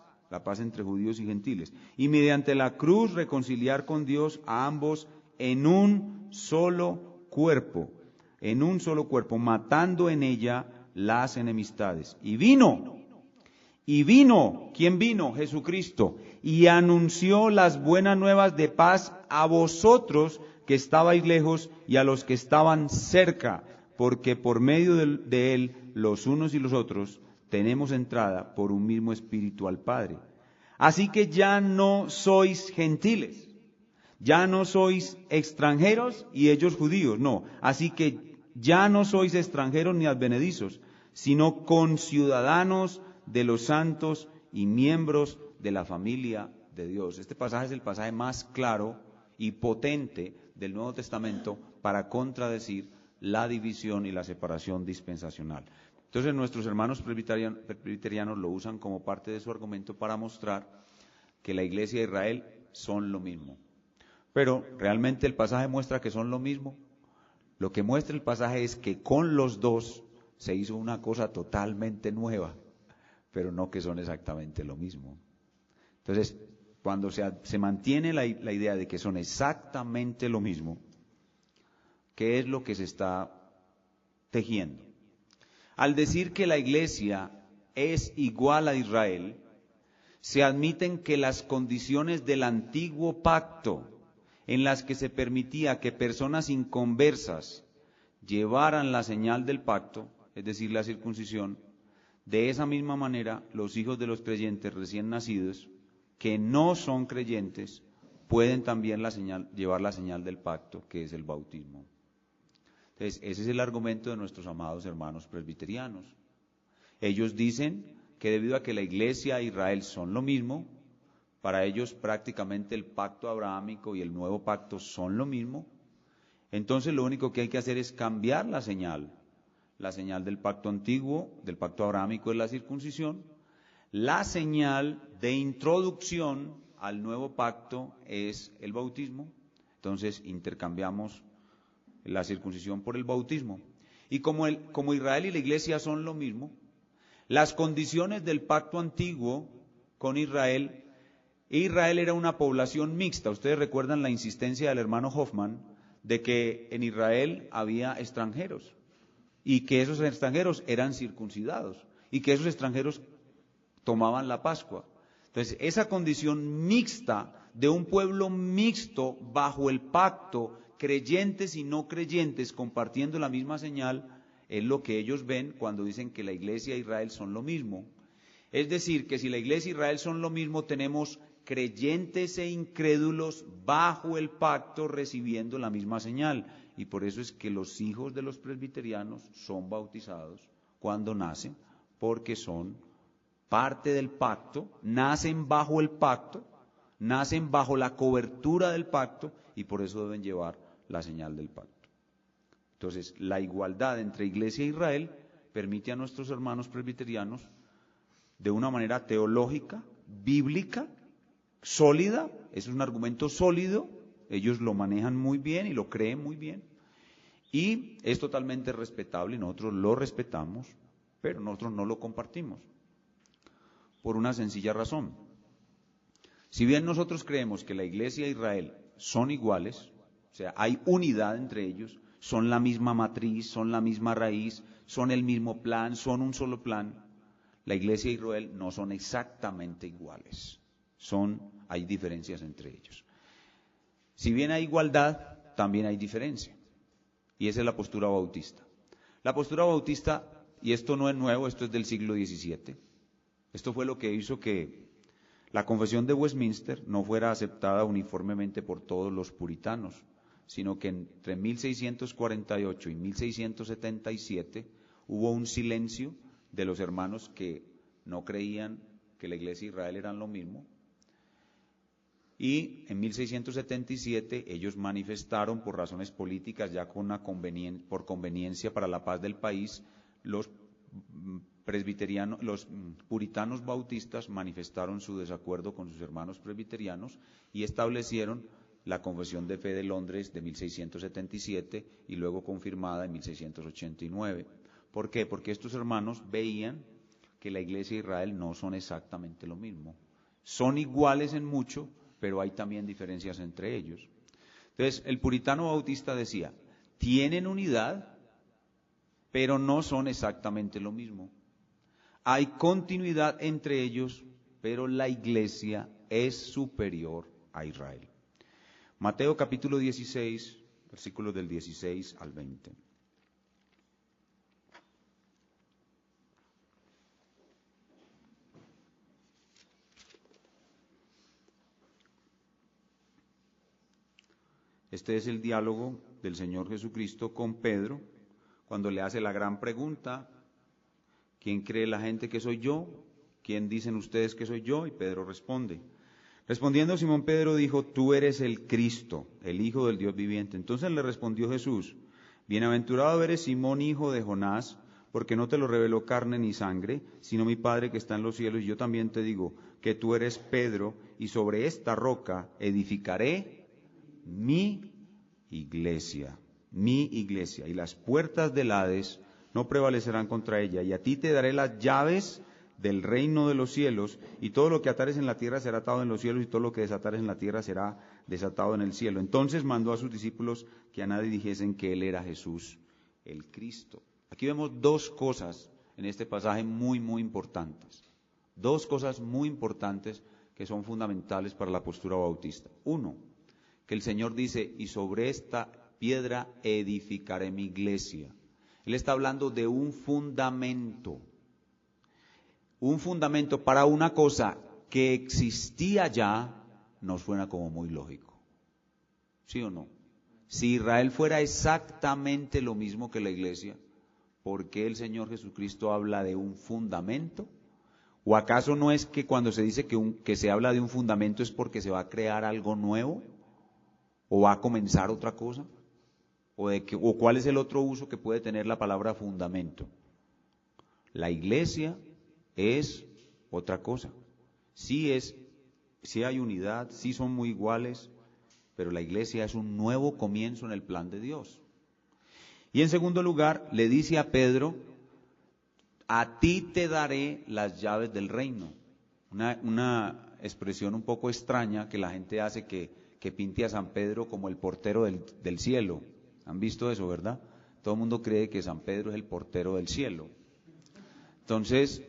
entre judíos y gentiles, y mediante la cruz reconciliar con Dios a ambos en un solo cuerpo, matando en ella las enemistades. Y vino, ¿quién vino? Jesucristo, y anunció las buenas nuevas de paz a vosotros que estabais lejos y a los que estaban cerca, porque por medio de Él, los unos y los otros, tenemos entrada por un mismo espíritu al Padre. Así que ya no sois gentiles, ya no sois extranjeros y ellos judíos, no. Así que ya no sois extranjeros ni advenedizos, sino conciudadanos de los santos y miembros de la familia de Dios. Este pasaje es el pasaje más claro y potente del Nuevo Testamento para contradecir la división y la separación dispensacional. Entonces nuestros hermanos presbiterianos lo usan como parte de su argumento para mostrar que la iglesia de Israel son lo mismo. Pero realmente el pasaje muestra que son lo mismo. Lo que muestra el pasaje es que con los dos se hizo una cosa totalmente nueva, pero no que son exactamente lo mismo. Entonces, cuando se mantiene la idea de que son exactamente lo mismo, ¿qué es lo que se está tejiendo? Al decir que la iglesia es igual a Israel, se admiten que las condiciones del antiguo pacto, en las que se permitía que personas inconversas llevaran la señal del pacto, es decir, la circuncisión, de esa misma manera los hijos de los creyentes recién nacidos, que no son creyentes, pueden también llevar la señal del pacto, que es el bautismo. Entonces, ese es el argumento de nuestros amados hermanos presbiterianos. Ellos dicen que debido a que la iglesia e Israel son lo mismo, para ellos prácticamente el pacto abrahámico y el nuevo pacto son lo mismo, entonces lo único que hay que hacer es cambiar la señal del pacto antiguo, del pacto abrahámico es la circuncisión, La señal de introducción al nuevo pacto es el bautismo. Entonces intercambiamos la circuncisión por el bautismo. Y como Israel y la iglesia son lo mismo, las condiciones del pacto antiguo con Israel era una población mixta. Ustedes recuerdan la insistencia del hermano Hoffman de que en Israel había extranjeros y que esos extranjeros eran circuncidados y que esos extranjeros tomaban la Pascua. Entonces, esa condición mixta de un pueblo mixto bajo el pacto, creyentes y no creyentes compartiendo la misma señal, es lo que ellos ven cuando dicen que la iglesia e Israel son lo mismo. Es decir, que si la iglesia e Israel son lo mismo, tenemos creyentes e incrédulos bajo el pacto recibiendo la misma señal. Y por eso es que los hijos de los presbiterianos son bautizados cuando nacen, porque son parte del pacto, nacen bajo el pacto, nacen bajo la cobertura del pacto y por eso deben llevar la señal del pacto. Entonces, la igualdad entre iglesia e Israel permite a nuestros hermanos presbiterianos, de una manera teológica, bíblica, sólida, es un argumento sólido, ellos lo manejan muy bien y lo creen muy bien, y es totalmente respetable y nosotros lo respetamos, pero nosotros no lo compartimos, por una sencilla razón. Si bien nosotros creemos que la iglesia e Israel son iguales, o sea, hay unidad entre ellos, son la misma matriz, son la misma raíz, son el mismo plan, son un solo plan, la iglesia e Israel no son exactamente iguales. Hay diferencias entre ellos. Si bien hay igualdad, también hay diferencia. Y esa es la postura bautista. La postura bautista, y esto no es nuevo, esto es del siglo XVII. Esto fue lo que hizo que la Confesión de Westminster no fuera aceptada uniformemente por todos los puritanos, sino que entre 1648 y 1677 hubo un silencio de los hermanos que no creían que la iglesia e Israel eran lo mismo. Y en 1677 ellos manifestaron por razones políticas, ya con por conveniencia para la paz del país, los puritanos bautistas manifestaron su desacuerdo con sus hermanos presbiterianos y establecieron la Confesión de Fe de Londres de 1677 y luego confirmada en 1689. ¿Por qué? Porque estos hermanos veían que la iglesia e Israel no son exactamente lo mismo. Son iguales en mucho, pero hay también diferencias entre ellos. Entonces, el puritano bautista decía, tienen unidad, pero no son exactamente lo mismo. Hay continuidad entre ellos, pero la iglesia es superior a Israel. Mateo capítulo 16, versículos del 16 al 20. Este es el diálogo del Señor Jesucristo con Pedro, cuando le hace la gran pregunta, ¿quién cree la gente que soy yo? ¿Quién dicen ustedes que soy yo? Y Pedro responde. Respondiendo Simón Pedro dijo, tú eres el Cristo, el Hijo del Dios viviente. Entonces le respondió Jesús, bienaventurado eres Simón, hijo de Jonás, porque no te lo reveló carne ni sangre, sino mi Padre que está en los cielos. Y yo también te digo que tú eres Pedro, y sobre esta roca edificaré mi iglesia, y las puertas del Hades no prevalecerán contra ella, y a ti te daré las llaves del reino de los cielos, y todo lo que atares en la tierra será atado en los cielos, y todo lo que desatares en la tierra será desatado en el cielo. Entonces mandó a sus discípulos que a nadie dijesen que él era Jesús, el Cristo. Aquí vemos dos cosas en este pasaje muy, muy importantes. Dos cosas muy importantes que son fundamentales para la postura bautista. Uno, que el Señor dice, y sobre esta piedra edificaré mi iglesia. Él está hablando de un fundamento para una cosa que existía ya, nos suena como muy lógico. ¿Sí o no? Si Israel fuera exactamente lo mismo que la iglesia, ¿por qué el Señor Jesucristo habla de un fundamento? ¿O acaso no es que cuando se dice que se habla de un fundamento es porque se va a crear algo nuevo? ¿O va a comenzar otra cosa? ¿O cuál es el otro uso que puede tener la palabra fundamento? La iglesia es otra cosa. Sí hay unidad, sí son muy iguales, pero la iglesia es un nuevo comienzo en el plan de Dios. Y en segundo lugar, le dice a Pedro, a ti te daré las llaves del reino. Una expresión un poco extraña que la gente hace que pinte a San Pedro como el portero del cielo. ¿Han visto eso, verdad? Todo el mundo cree que San Pedro es el portero del cielo. Entonces,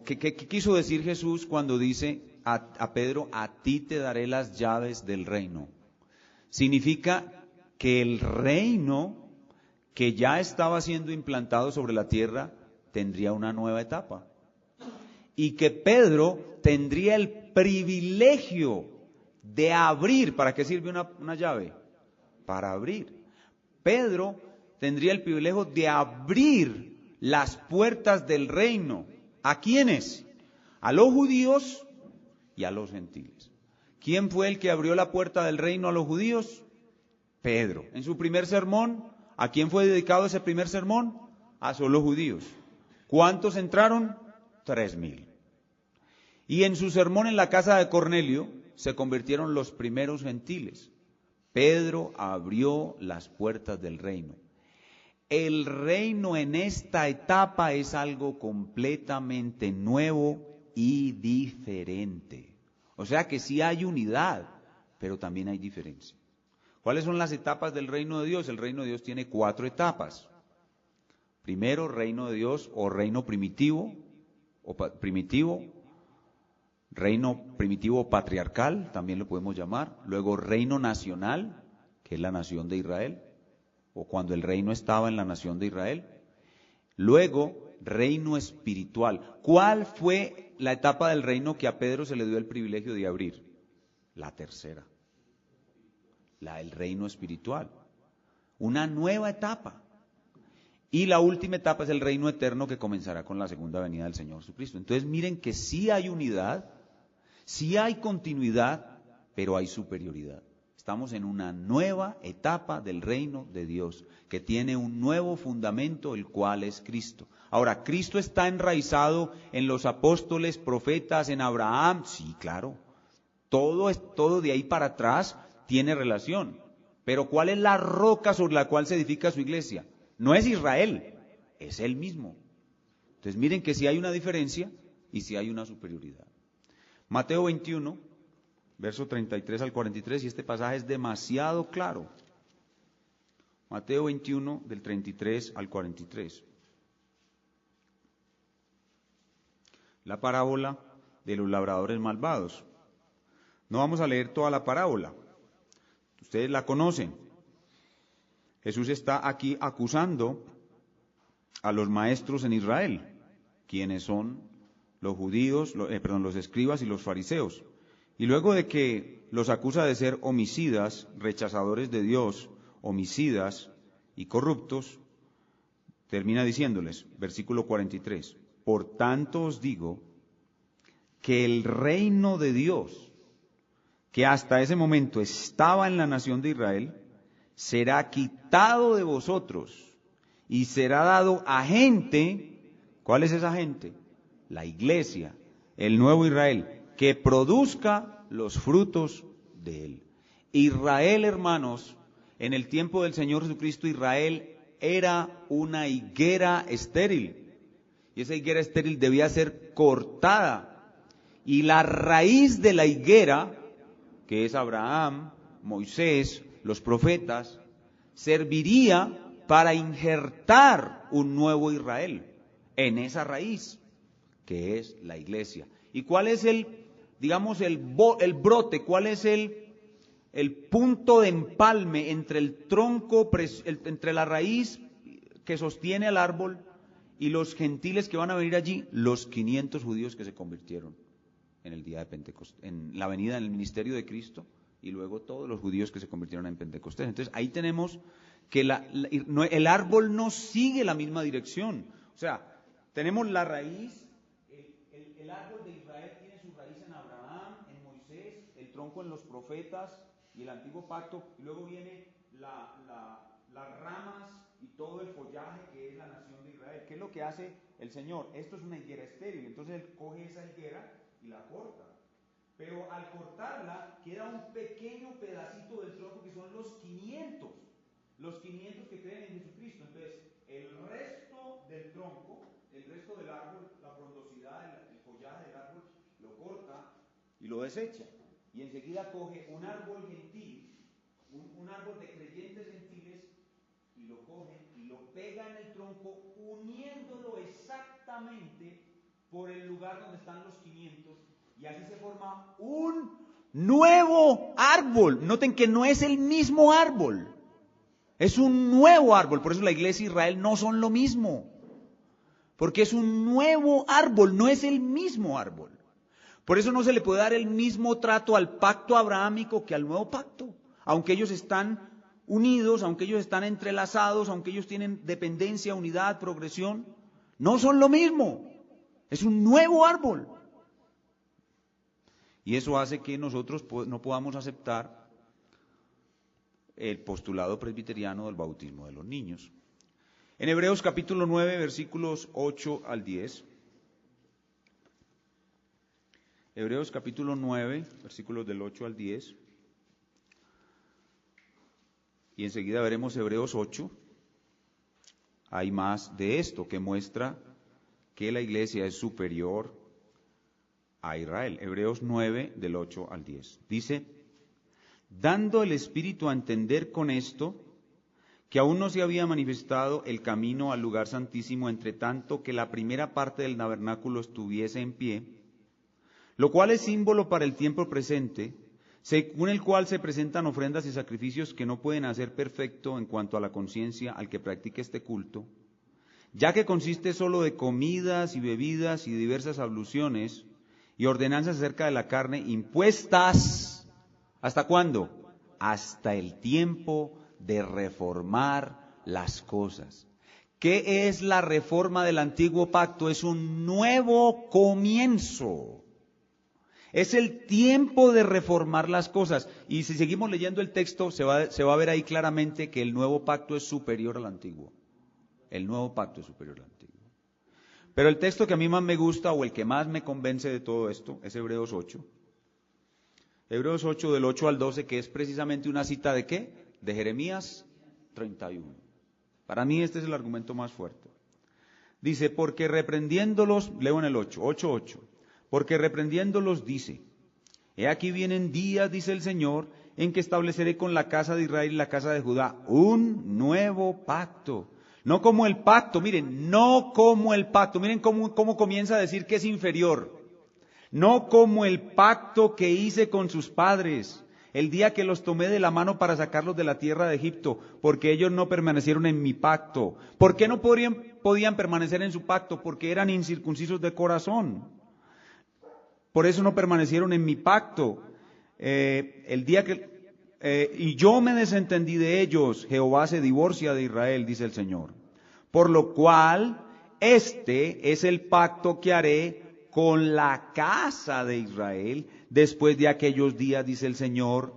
¿qué quiso decir Jesús cuando dice a Pedro, a ti te daré las llaves del reino? Significa que el reino que ya estaba siendo implantado sobre la tierra tendría una nueva etapa. Y que Pedro tendría el privilegio de abrir. ¿Para qué sirve una llave? Para abrir. Pedro tendría el privilegio de abrir las puertas del reino. ¿A quiénes? A los judíos y a los gentiles. ¿Quién fue el que abrió la puerta del reino a los judíos? Pedro. En su primer sermón, ¿a quién fue dedicado ese primer sermón? A solo judíos. ¿Cuántos entraron? 3,000. Y en su sermón en la casa de Cornelio se convirtieron los primeros gentiles. Pedro abrió las puertas del reino. El reino en esta etapa es algo completamente nuevo y diferente. O sea que sí hay unidad, pero también hay diferencia. ¿Cuáles son las etapas del reino de Dios? El reino de Dios tiene 4 etapas. Primero, reino de Dios o reino primitivo, reino primitivo patriarcal, también lo podemos llamar. Luego, reino nacional, que es la nación de Israel, o cuando el reino estaba en la nación de Israel. Luego, reino espiritual. ¿Cuál fue la etapa del reino que a Pedro se le dio el privilegio de abrir? La tercera. El reino espiritual, una nueva etapa. Y la última etapa es el reino eterno que comenzará con la segunda venida del Señor Jesucristo. Entonces miren que sí hay unidad, sí hay continuidad, pero hay superioridad. Estamos en una nueva etapa del reino de Dios, que tiene un nuevo fundamento, el cual es Cristo. Ahora, ¿Cristo está enraizado en los apóstoles, profetas, en Abraham? Sí, claro. Todo de ahí para atrás tiene relación, pero ¿cuál es la roca sobre la cual se edifica su iglesia? No es Israel, es Él mismo. Entonces miren que sí hay una diferencia y sí hay una superioridad. Mateo 21, verso 33 al 43, y este pasaje es demasiado claro. Mateo 21, del 33 al 43. La parábola de los labradores malvados. No vamos a leer toda la parábola. Ustedes la conocen. Jesús está aquí acusando a los maestros en Israel, quienes son los judíos, los escribas y los fariseos. Y luego de que los acusa de ser homicidas, rechazadores de Dios, homicidas y corruptos, termina diciéndoles, versículo 43, por tanto os digo que el reino de Dios, que hasta ese momento estaba en la nación de Israel, será quitado de vosotros y será dado a gente. ¿Cuál es esa gente? La iglesia, el nuevo Israel, que produzca los frutos de él. Israel, hermanos, en el tiempo del Señor Jesucristo, Israel era una higuera estéril, y esa higuera estéril debía ser cortada, y la raíz de la higuera, que es Abraham, Moisés, los profetas, serviría para injertar un nuevo Israel en esa raíz, que es la iglesia. ¿Y cuál es el brote? ¿Cuál es el punto de empalme entre el tronco, entre la raíz que sostiene al árbol y los gentiles que van a venir allí? Los 500 judíos que se convirtieron en el día de Pentecostés, en la venida, en el ministerio de Cristo, y luego todos los judíos que se convirtieron en Pentecostés. Entonces ahí tenemos que el árbol no sigue la misma dirección. O sea, tenemos la raíz, el árbol de Israel tiene su raíz en Abraham, en Moisés, el tronco en los profetas y el antiguo pacto, y luego viene las ramas y todo el follaje que es la nación de Israel. ¿Qué es lo que hace el Señor? Esto es una higuera estéril, entonces Él coge esa higuera y la corta. Pero al cortarla queda un pequeño pedacito del tronco que son los 500 que creen en Jesucristo. Entonces, el resto del tronco, el resto del árbol, la frondosidad, el follaje del árbol, lo corta y lo desecha. Y enseguida coge un árbol gentil, un árbol de creyentes gentiles, y lo coge y lo pega en el tronco, uniéndolo exactamente por el lugar donde están los 500, y así se forma un nuevo árbol. Noten que no es el mismo árbol, es un nuevo árbol. Por eso la iglesia y Israel no son lo mismo, porque es un nuevo árbol, no es el mismo árbol. Por eso no se le puede dar el mismo trato al pacto abrahámico que al nuevo pacto, aunque ellos están unidos, aunque ellos están entrelazados, aunque ellos tienen dependencia, unidad, progresión, no son lo mismo, es un nuevo árbol. Y eso hace que nosotros no podamos aceptar el postulado presbiteriano del bautismo de los niños. En Hebreos capítulo 9, versículos 8 al 10. Hebreos capítulo 9, versículos del 8 al 10. Y enseguida veremos Hebreos 8. Hay más de esto que muestra que la iglesia es superior a Israel. Hebreos 9, del 8 al 10. Dice: dando el Espíritu a entender con esto, que aún no se había manifestado el camino al lugar santísimo, entre tanto que la primera parte del tabernáculo estuviese en pie, lo cual es símbolo para el tiempo presente, según el cual se presentan ofrendas y sacrificios que no pueden hacer perfecto en cuanto a la conciencia al que practique este culto, ya que consiste solo de comidas y bebidas y diversas abluciones y ordenanzas acerca de la carne impuestas, ¿hasta cuándo? Hasta el tiempo de reformar las cosas. ¿Qué es la reforma del antiguo pacto? Es un nuevo comienzo. Es el tiempo de reformar las cosas. Y si seguimos leyendo el texto, se va a ver ahí claramente que el nuevo pacto es superior al antiguo. El nuevo pacto es superior al antiguo. Pero el texto que a mí más me gusta, o el que más me convence de todo esto, es Hebreos 8. Hebreos 8, del 8 al 12, que es precisamente una cita ¿de qué? De Jeremías 31. Para mí este es el argumento más fuerte. Dice: porque reprendiéndolos, leo en el 8:8, porque reprendiéndolos dice: he aquí vienen días, dice el Señor, en que estableceré con la casa de Israel y la casa de Judá un nuevo pacto. No como el pacto, miren, no como el pacto. Miren cómo comienza a decir que es inferior. No como el pacto que hice con sus padres, el día que los tomé de la mano para sacarlos de la tierra de Egipto, porque ellos no permanecieron en mi pacto. ¿Por qué no podían permanecer en su pacto? Porque eran incircuncisos de corazón. Por eso no permanecieron en mi pacto. Y yo me desentendí de ellos. Jehová se divorcia de Israel, dice el Señor. Por lo cual, este es el pacto que haré con la casa de Israel después de aquellos días, dice el Señor.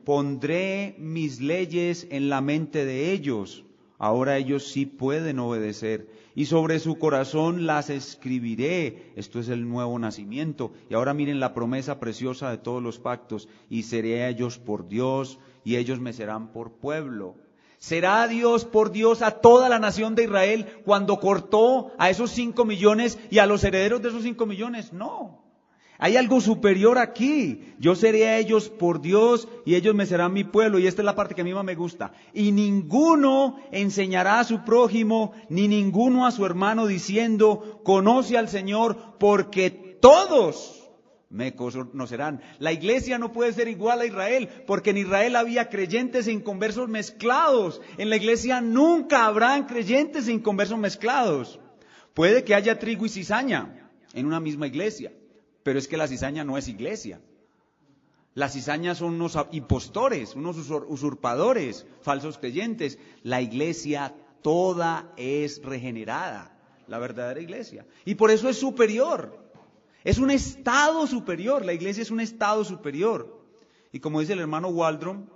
Pondré mis leyes en la mente de ellos. Ahora ellos sí pueden obedecer. Y sobre su corazón las escribiré. Esto es el nuevo nacimiento. Y ahora miren la promesa preciosa de todos los pactos. Y seré a ellos por Dios, y ellos me serán por pueblo. ¿Será Dios por Dios a toda la nación de Israel cuando cortó a esos 5 millones y a los herederos de esos 5 millones? No. Hay algo superior aquí. Yo seré a ellos por Dios y ellos me serán mi pueblo. Y esta es la parte que a mí más me gusta. Y ninguno enseñará a su prójimo, ni ninguno a su hermano, diciendo: conoce al Señor, porque todos me conocerán. La iglesia no puede ser igual a Israel, porque en Israel había creyentes e inconversos mezclados. En la iglesia nunca habrán creyentes e inconversos mezclados. Puede que haya trigo y cizaña en una misma iglesia, pero es que la cizaña no es iglesia. La cizaña son unos impostores, unos usurpadores, falsos creyentes. La iglesia toda es regenerada, la verdadera iglesia. Y por eso es superior. Es un estado superior, la iglesia es un estado superior. Y como dice el hermano Waldron,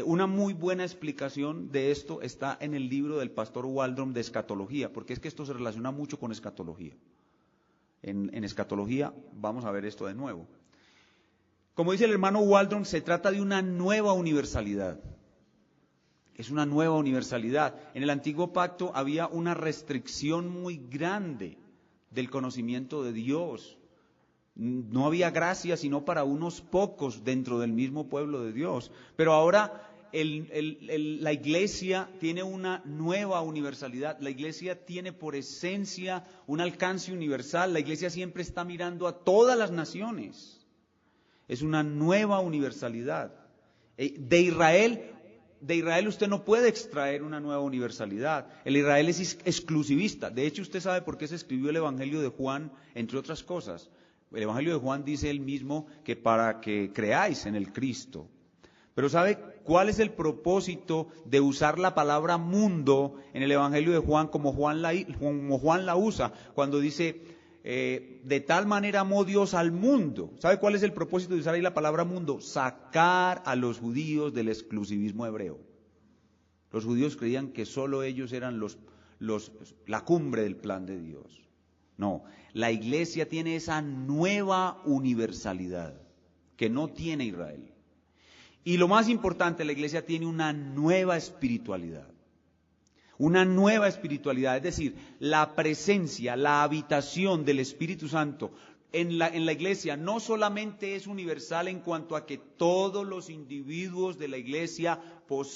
Una muy buena explicación de esto está en el libro del pastor Waldron de escatología, porque es que esto se relaciona mucho con escatología. En escatología vamos a ver esto de nuevo. Como dice el hermano Waldron, se trata de una nueva universalidad. Es una nueva universalidad. En el antiguo pacto había una restricción muy grande del conocimiento de Dios. No había gracia sino para unos pocos dentro del mismo pueblo de Dios. Pero ahora la iglesia tiene una nueva universalidad. La iglesia tiene por esencia un alcance universal. La iglesia siempre está mirando a todas las naciones. Es una nueva universalidad. De Israel usted no puede extraer una nueva universalidad. El Israel es exclusivista. De hecho, usted sabe por qué se escribió el Evangelio de Juan, entre otras cosas. El Evangelio de Juan dice él mismo que para que creáis en el Cristo. Pero ¿sabe cuál es el propósito de usar la palabra mundo en el Evangelio de Juan como Juan la usa? Cuando dice, de tal manera amó Dios al mundo. ¿Sabe cuál es el propósito de usar ahí la palabra mundo? Sacar a los judíos del exclusivismo hebreo. Los judíos creían que solo ellos eran la cumbre del plan de Dios. No, la iglesia tiene esa nueva universalidad que no tiene Israel. Y lo más importante, la iglesia tiene una nueva espiritualidad. Una nueva espiritualidad, es decir, la presencia, la habitación del Espíritu Santo en la iglesia no solamente es universal en cuanto a que todos los individuos de la iglesia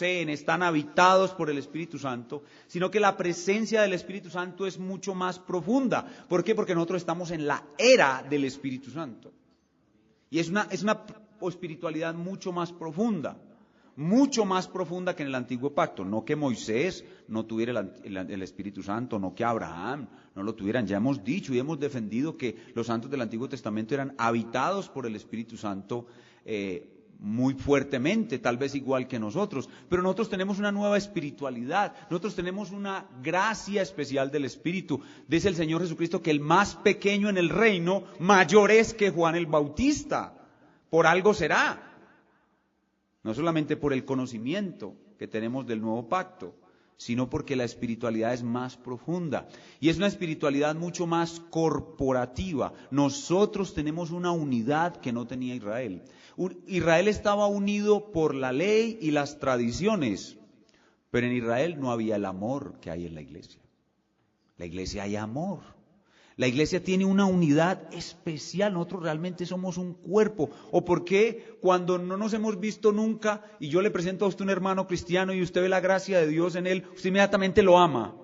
están habitados por el Espíritu Santo, sino que la presencia del Espíritu Santo es mucho más profunda. ¿Por qué? Porque nosotros estamos en la era del Espíritu Santo. Y es una espiritualidad mucho más profunda que en el antiguo pacto. No que Moisés no tuviera el Espíritu Santo, no que Abraham no lo tuvieran. Ya hemos dicho y hemos defendido que los santos del Antiguo Testamento eran habitados por el Espíritu Santo muy fuertemente, tal vez igual que nosotros. Pero nosotros tenemos una nueva espiritualidad, nosotros tenemos una gracia especial del Espíritu. Dice el Señor Jesucristo que el más pequeño en el reino, mayor es que Juan el Bautista. Por algo será. No solamente por el conocimiento que tenemos del nuevo pacto, sino porque la espiritualidad es más profunda. Y es una espiritualidad mucho más corporativa. Nosotros tenemos una unidad que no tenía Israel. Israel estaba unido por la ley y las tradiciones, pero en Israel no había el amor que hay en la iglesia. La iglesia hay amor. La iglesia tiene una unidad especial, nosotros realmente somos un cuerpo. ¿O por qué cuando no nos hemos visto nunca y yo le presento a usted un hermano cristiano y usted ve la gracia de Dios en él, usted inmediatamente lo ama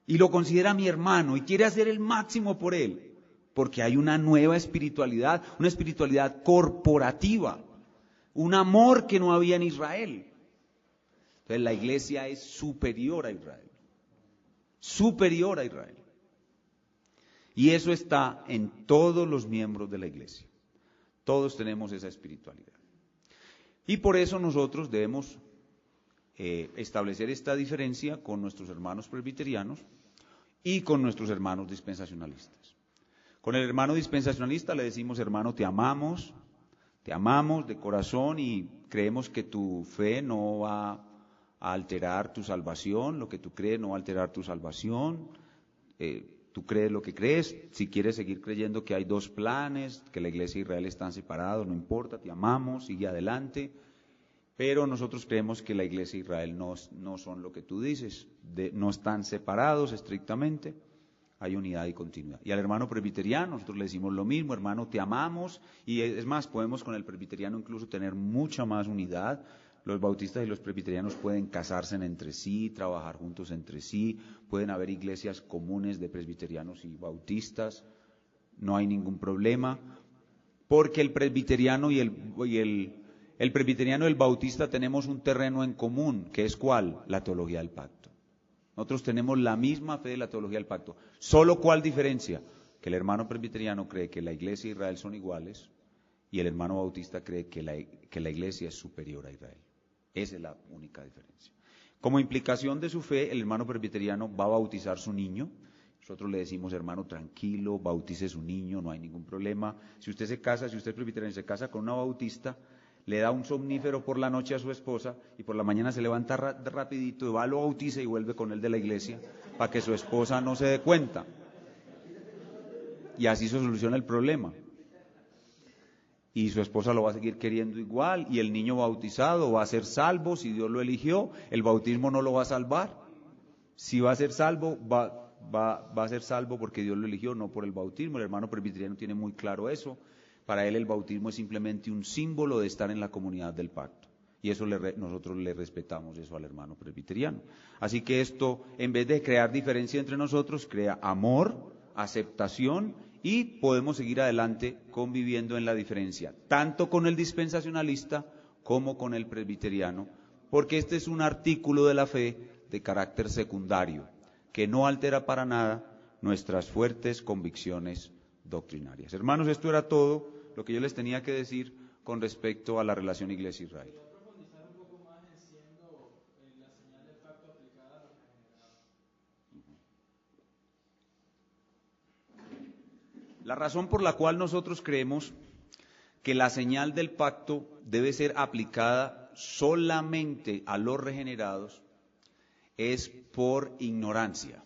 y lo considera mi hermano y quiere hacer el máximo por él? Porque hay una nueva espiritualidad, una espiritualidad corporativa, un amor que no había en Israel. Entonces la iglesia es superior a Israel, superior a Israel. Y eso está en todos los miembros de la iglesia. Todos tenemos esa espiritualidad. Y por eso nosotros debemos establecer esta diferencia con nuestros hermanos presbiterianos y con nuestros hermanos dispensacionalistas. Con el hermano dispensacionalista le decimos, hermano, te amamos de corazón y creemos que tu fe no va a alterar tu salvación, lo que tú crees no va a alterar tu salvación. Tú crees lo que crees, si quieres seguir creyendo que hay dos planes, que la iglesia y Israel están separados, no importa, te amamos, sigue adelante, pero nosotros creemos que la iglesia y Israel no son lo que tú dices, no están separados estrictamente, hay unidad y continuidad. Y al hermano presbiteriano nosotros le decimos lo mismo, hermano, te amamos, y es más, podemos con el presbiteriano incluso tener mucha más unidad. Los bautistas y los presbiterianos pueden casarse entre sí, trabajar juntos entre sí, pueden haber iglesias comunes de presbiterianos y bautistas, no hay ningún problema, porque el presbiteriano y el presbiteriano y el bautista tenemos un terreno en común, que es ¿cuál? La teología del pacto. Nosotros tenemos la misma fe de la teología del pacto. ¿Solo cuál diferencia? Que el hermano presbiteriano cree que la iglesia y Israel son iguales y el hermano bautista cree que la iglesia es superior a Israel. Esa es la única diferencia. Como implicación de su fe, el hermano presbiteriano va a bautizar su niño. Nosotros le decimos, hermano, tranquilo, bautice su niño, no hay ningún problema. Si usted es presbiteriano y se casa con una bautista, le da un somnífero por la noche a su esposa y por la mañana se levanta rapidito y va, lo bautiza y vuelve con él de la iglesia para que su esposa no se dé cuenta. Y así se soluciona el problema. Y su esposa lo va a seguir queriendo igual, y el niño bautizado va a ser salvo si Dios lo eligió. El bautismo no lo va a salvar. Si va a ser salvo, va a ser salvo porque Dios lo eligió, no por el bautismo. El hermano presbiteriano tiene muy claro eso. Para él el bautismo es simplemente un símbolo de estar en la comunidad del pacto. Y eso nosotros le respetamos eso al hermano presbiteriano. Así que esto, en vez de crear diferencia entre nosotros, crea amor, aceptación, y podemos seguir adelante conviviendo en la diferencia, tanto con el dispensacionalista como con el presbiteriano, porque este es un artículo de la fe de carácter secundario, que no altera para nada nuestras fuertes convicciones doctrinarias. Hermanos, esto era todo lo que yo les tenía que decir con respecto a la relación Iglesia-Israel. La razón por la cual nosotros creemos que la señal del pacto debe ser aplicada solamente a los regenerados es por ignorancia.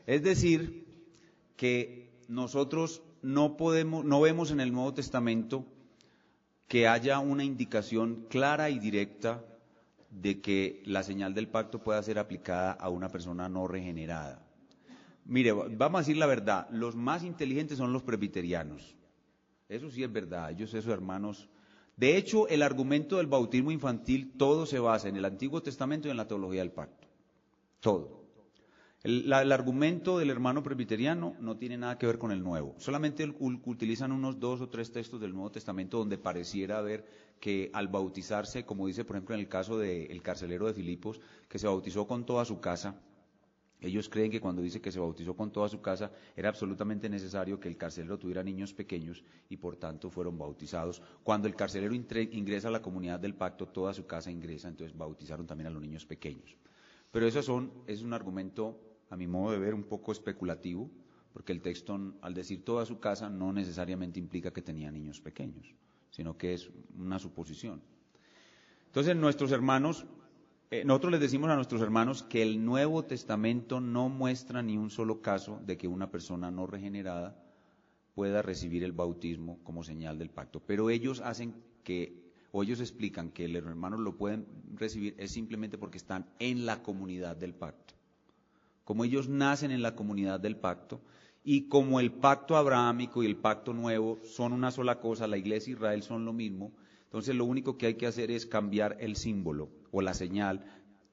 Es decir, que nosotros no vemos en el Nuevo Testamento que haya una indicación clara y directa de que la señal del pacto pueda ser aplicada a una persona no regenerada. Mire, vamos a decir la verdad, los más inteligentes son los presbiterianos. Eso sí es verdad, esos hermanos. De hecho, el argumento del bautismo infantil, todo se basa en el Antiguo Testamento y en la teología del pacto. Todo. El argumento del hermano presbiteriano no tiene nada que ver con el Nuevo. Solamente utilizan unos 2 o 3 textos del Nuevo Testamento donde pareciera ver que al bautizarse, como dice por ejemplo en el caso del carcelero de Filipos, que se bautizó con toda su casa. Ellos creen que cuando dice que se bautizó con toda su casa, era absolutamente necesario que el carcelero tuviera niños pequeños y por tanto fueron bautizados. Cuando el carcelero ingresa a la comunidad del pacto, toda su casa ingresa, entonces bautizaron también a los niños pequeños. Pero es un argumento, a mi modo de ver, un poco especulativo, porque el texto, al decir toda su casa, no necesariamente implica que tenía niños pequeños, sino que es una suposición. Entonces nosotros les decimos a nuestros hermanos que el Nuevo Testamento no muestra ni un solo caso de que una persona no regenerada pueda recibir el bautismo como señal del pacto, pero ellos explican que los hermanos lo pueden recibir es simplemente porque están en la comunidad del pacto. Como ellos nacen en la comunidad del pacto, y como el pacto abrahámico y el pacto nuevo son una sola cosa, la Iglesia y Israel son lo mismo, entonces lo único que hay que hacer es cambiar el símbolo o la señal.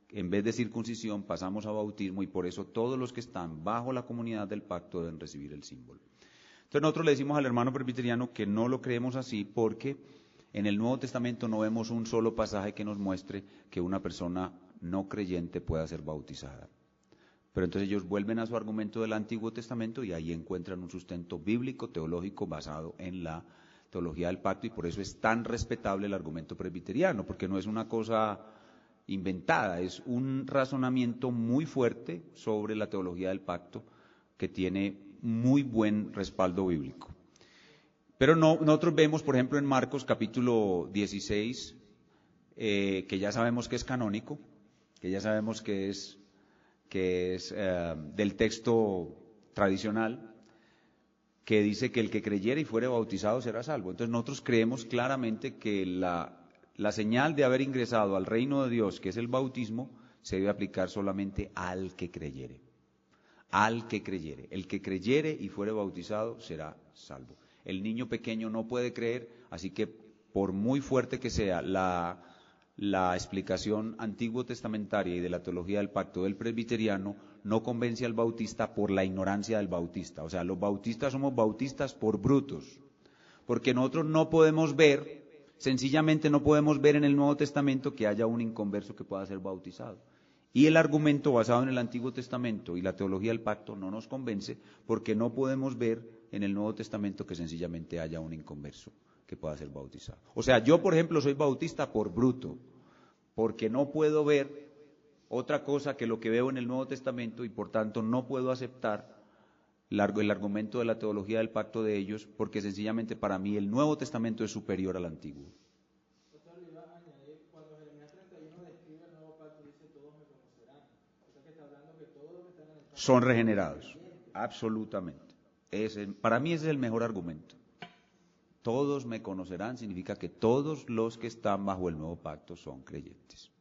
En vez de circuncisión pasamos a bautismo, y por eso todos los que están bajo la comunidad del pacto deben recibir el símbolo. Entonces nosotros le decimos al hermano presbiteriano que no lo creemos así, porque en el Nuevo Testamento no vemos un solo pasaje que nos muestre que una persona no creyente pueda ser bautizada. Pero entonces ellos vuelven a su argumento del Antiguo Testamento y ahí encuentran un sustento bíblico, teológico, basado en la teología del pacto, y por eso es tan respetable el argumento presbiteriano, porque no es una cosa inventada, es un razonamiento muy fuerte sobre la teología del pacto que tiene muy buen respaldo bíblico. Pero nosotros vemos, por ejemplo, en Marcos capítulo 16, que ya sabemos que es canónico, que ya sabemos que es del texto tradicional, que dice que el que creyere y fuere bautizado será salvo. Entonces nosotros creemos claramente que la señal de haber ingresado al reino de Dios, que es el bautismo, se debe aplicar solamente al que creyere. Al que creyere. El que creyere y fuere bautizado será salvo. El niño pequeño no puede creer, así que por muy fuerte que sea la explicación antiguo testamentaria y de la teología del pacto del presbiteriano, no convence al bautista por la ignorancia del bautista. O sea, los bautistas somos bautistas por brutos, porque nosotros no podemos ver, sencillamente no podemos ver en el Nuevo Testamento que haya un inconverso que pueda ser bautizado. Y el argumento basado en el Antiguo Testamento y la teología del pacto no nos convence, porque no podemos ver en el Nuevo Testamento que sencillamente haya un inconverso que pueda ser bautizado. O sea, yo por ejemplo soy bautista por bruto, porque no puedo ver otra cosa que lo que veo en el Nuevo Testamento, y por tanto no puedo aceptar el argumento de la teología del pacto de ellos, porque sencillamente para mí el Nuevo Testamento es superior al Antiguo. son regenerados. Absolutamente. Para mí ese es el mejor argumento. Todos me conocerán significa que todos los que están bajo el nuevo pacto son creyentes.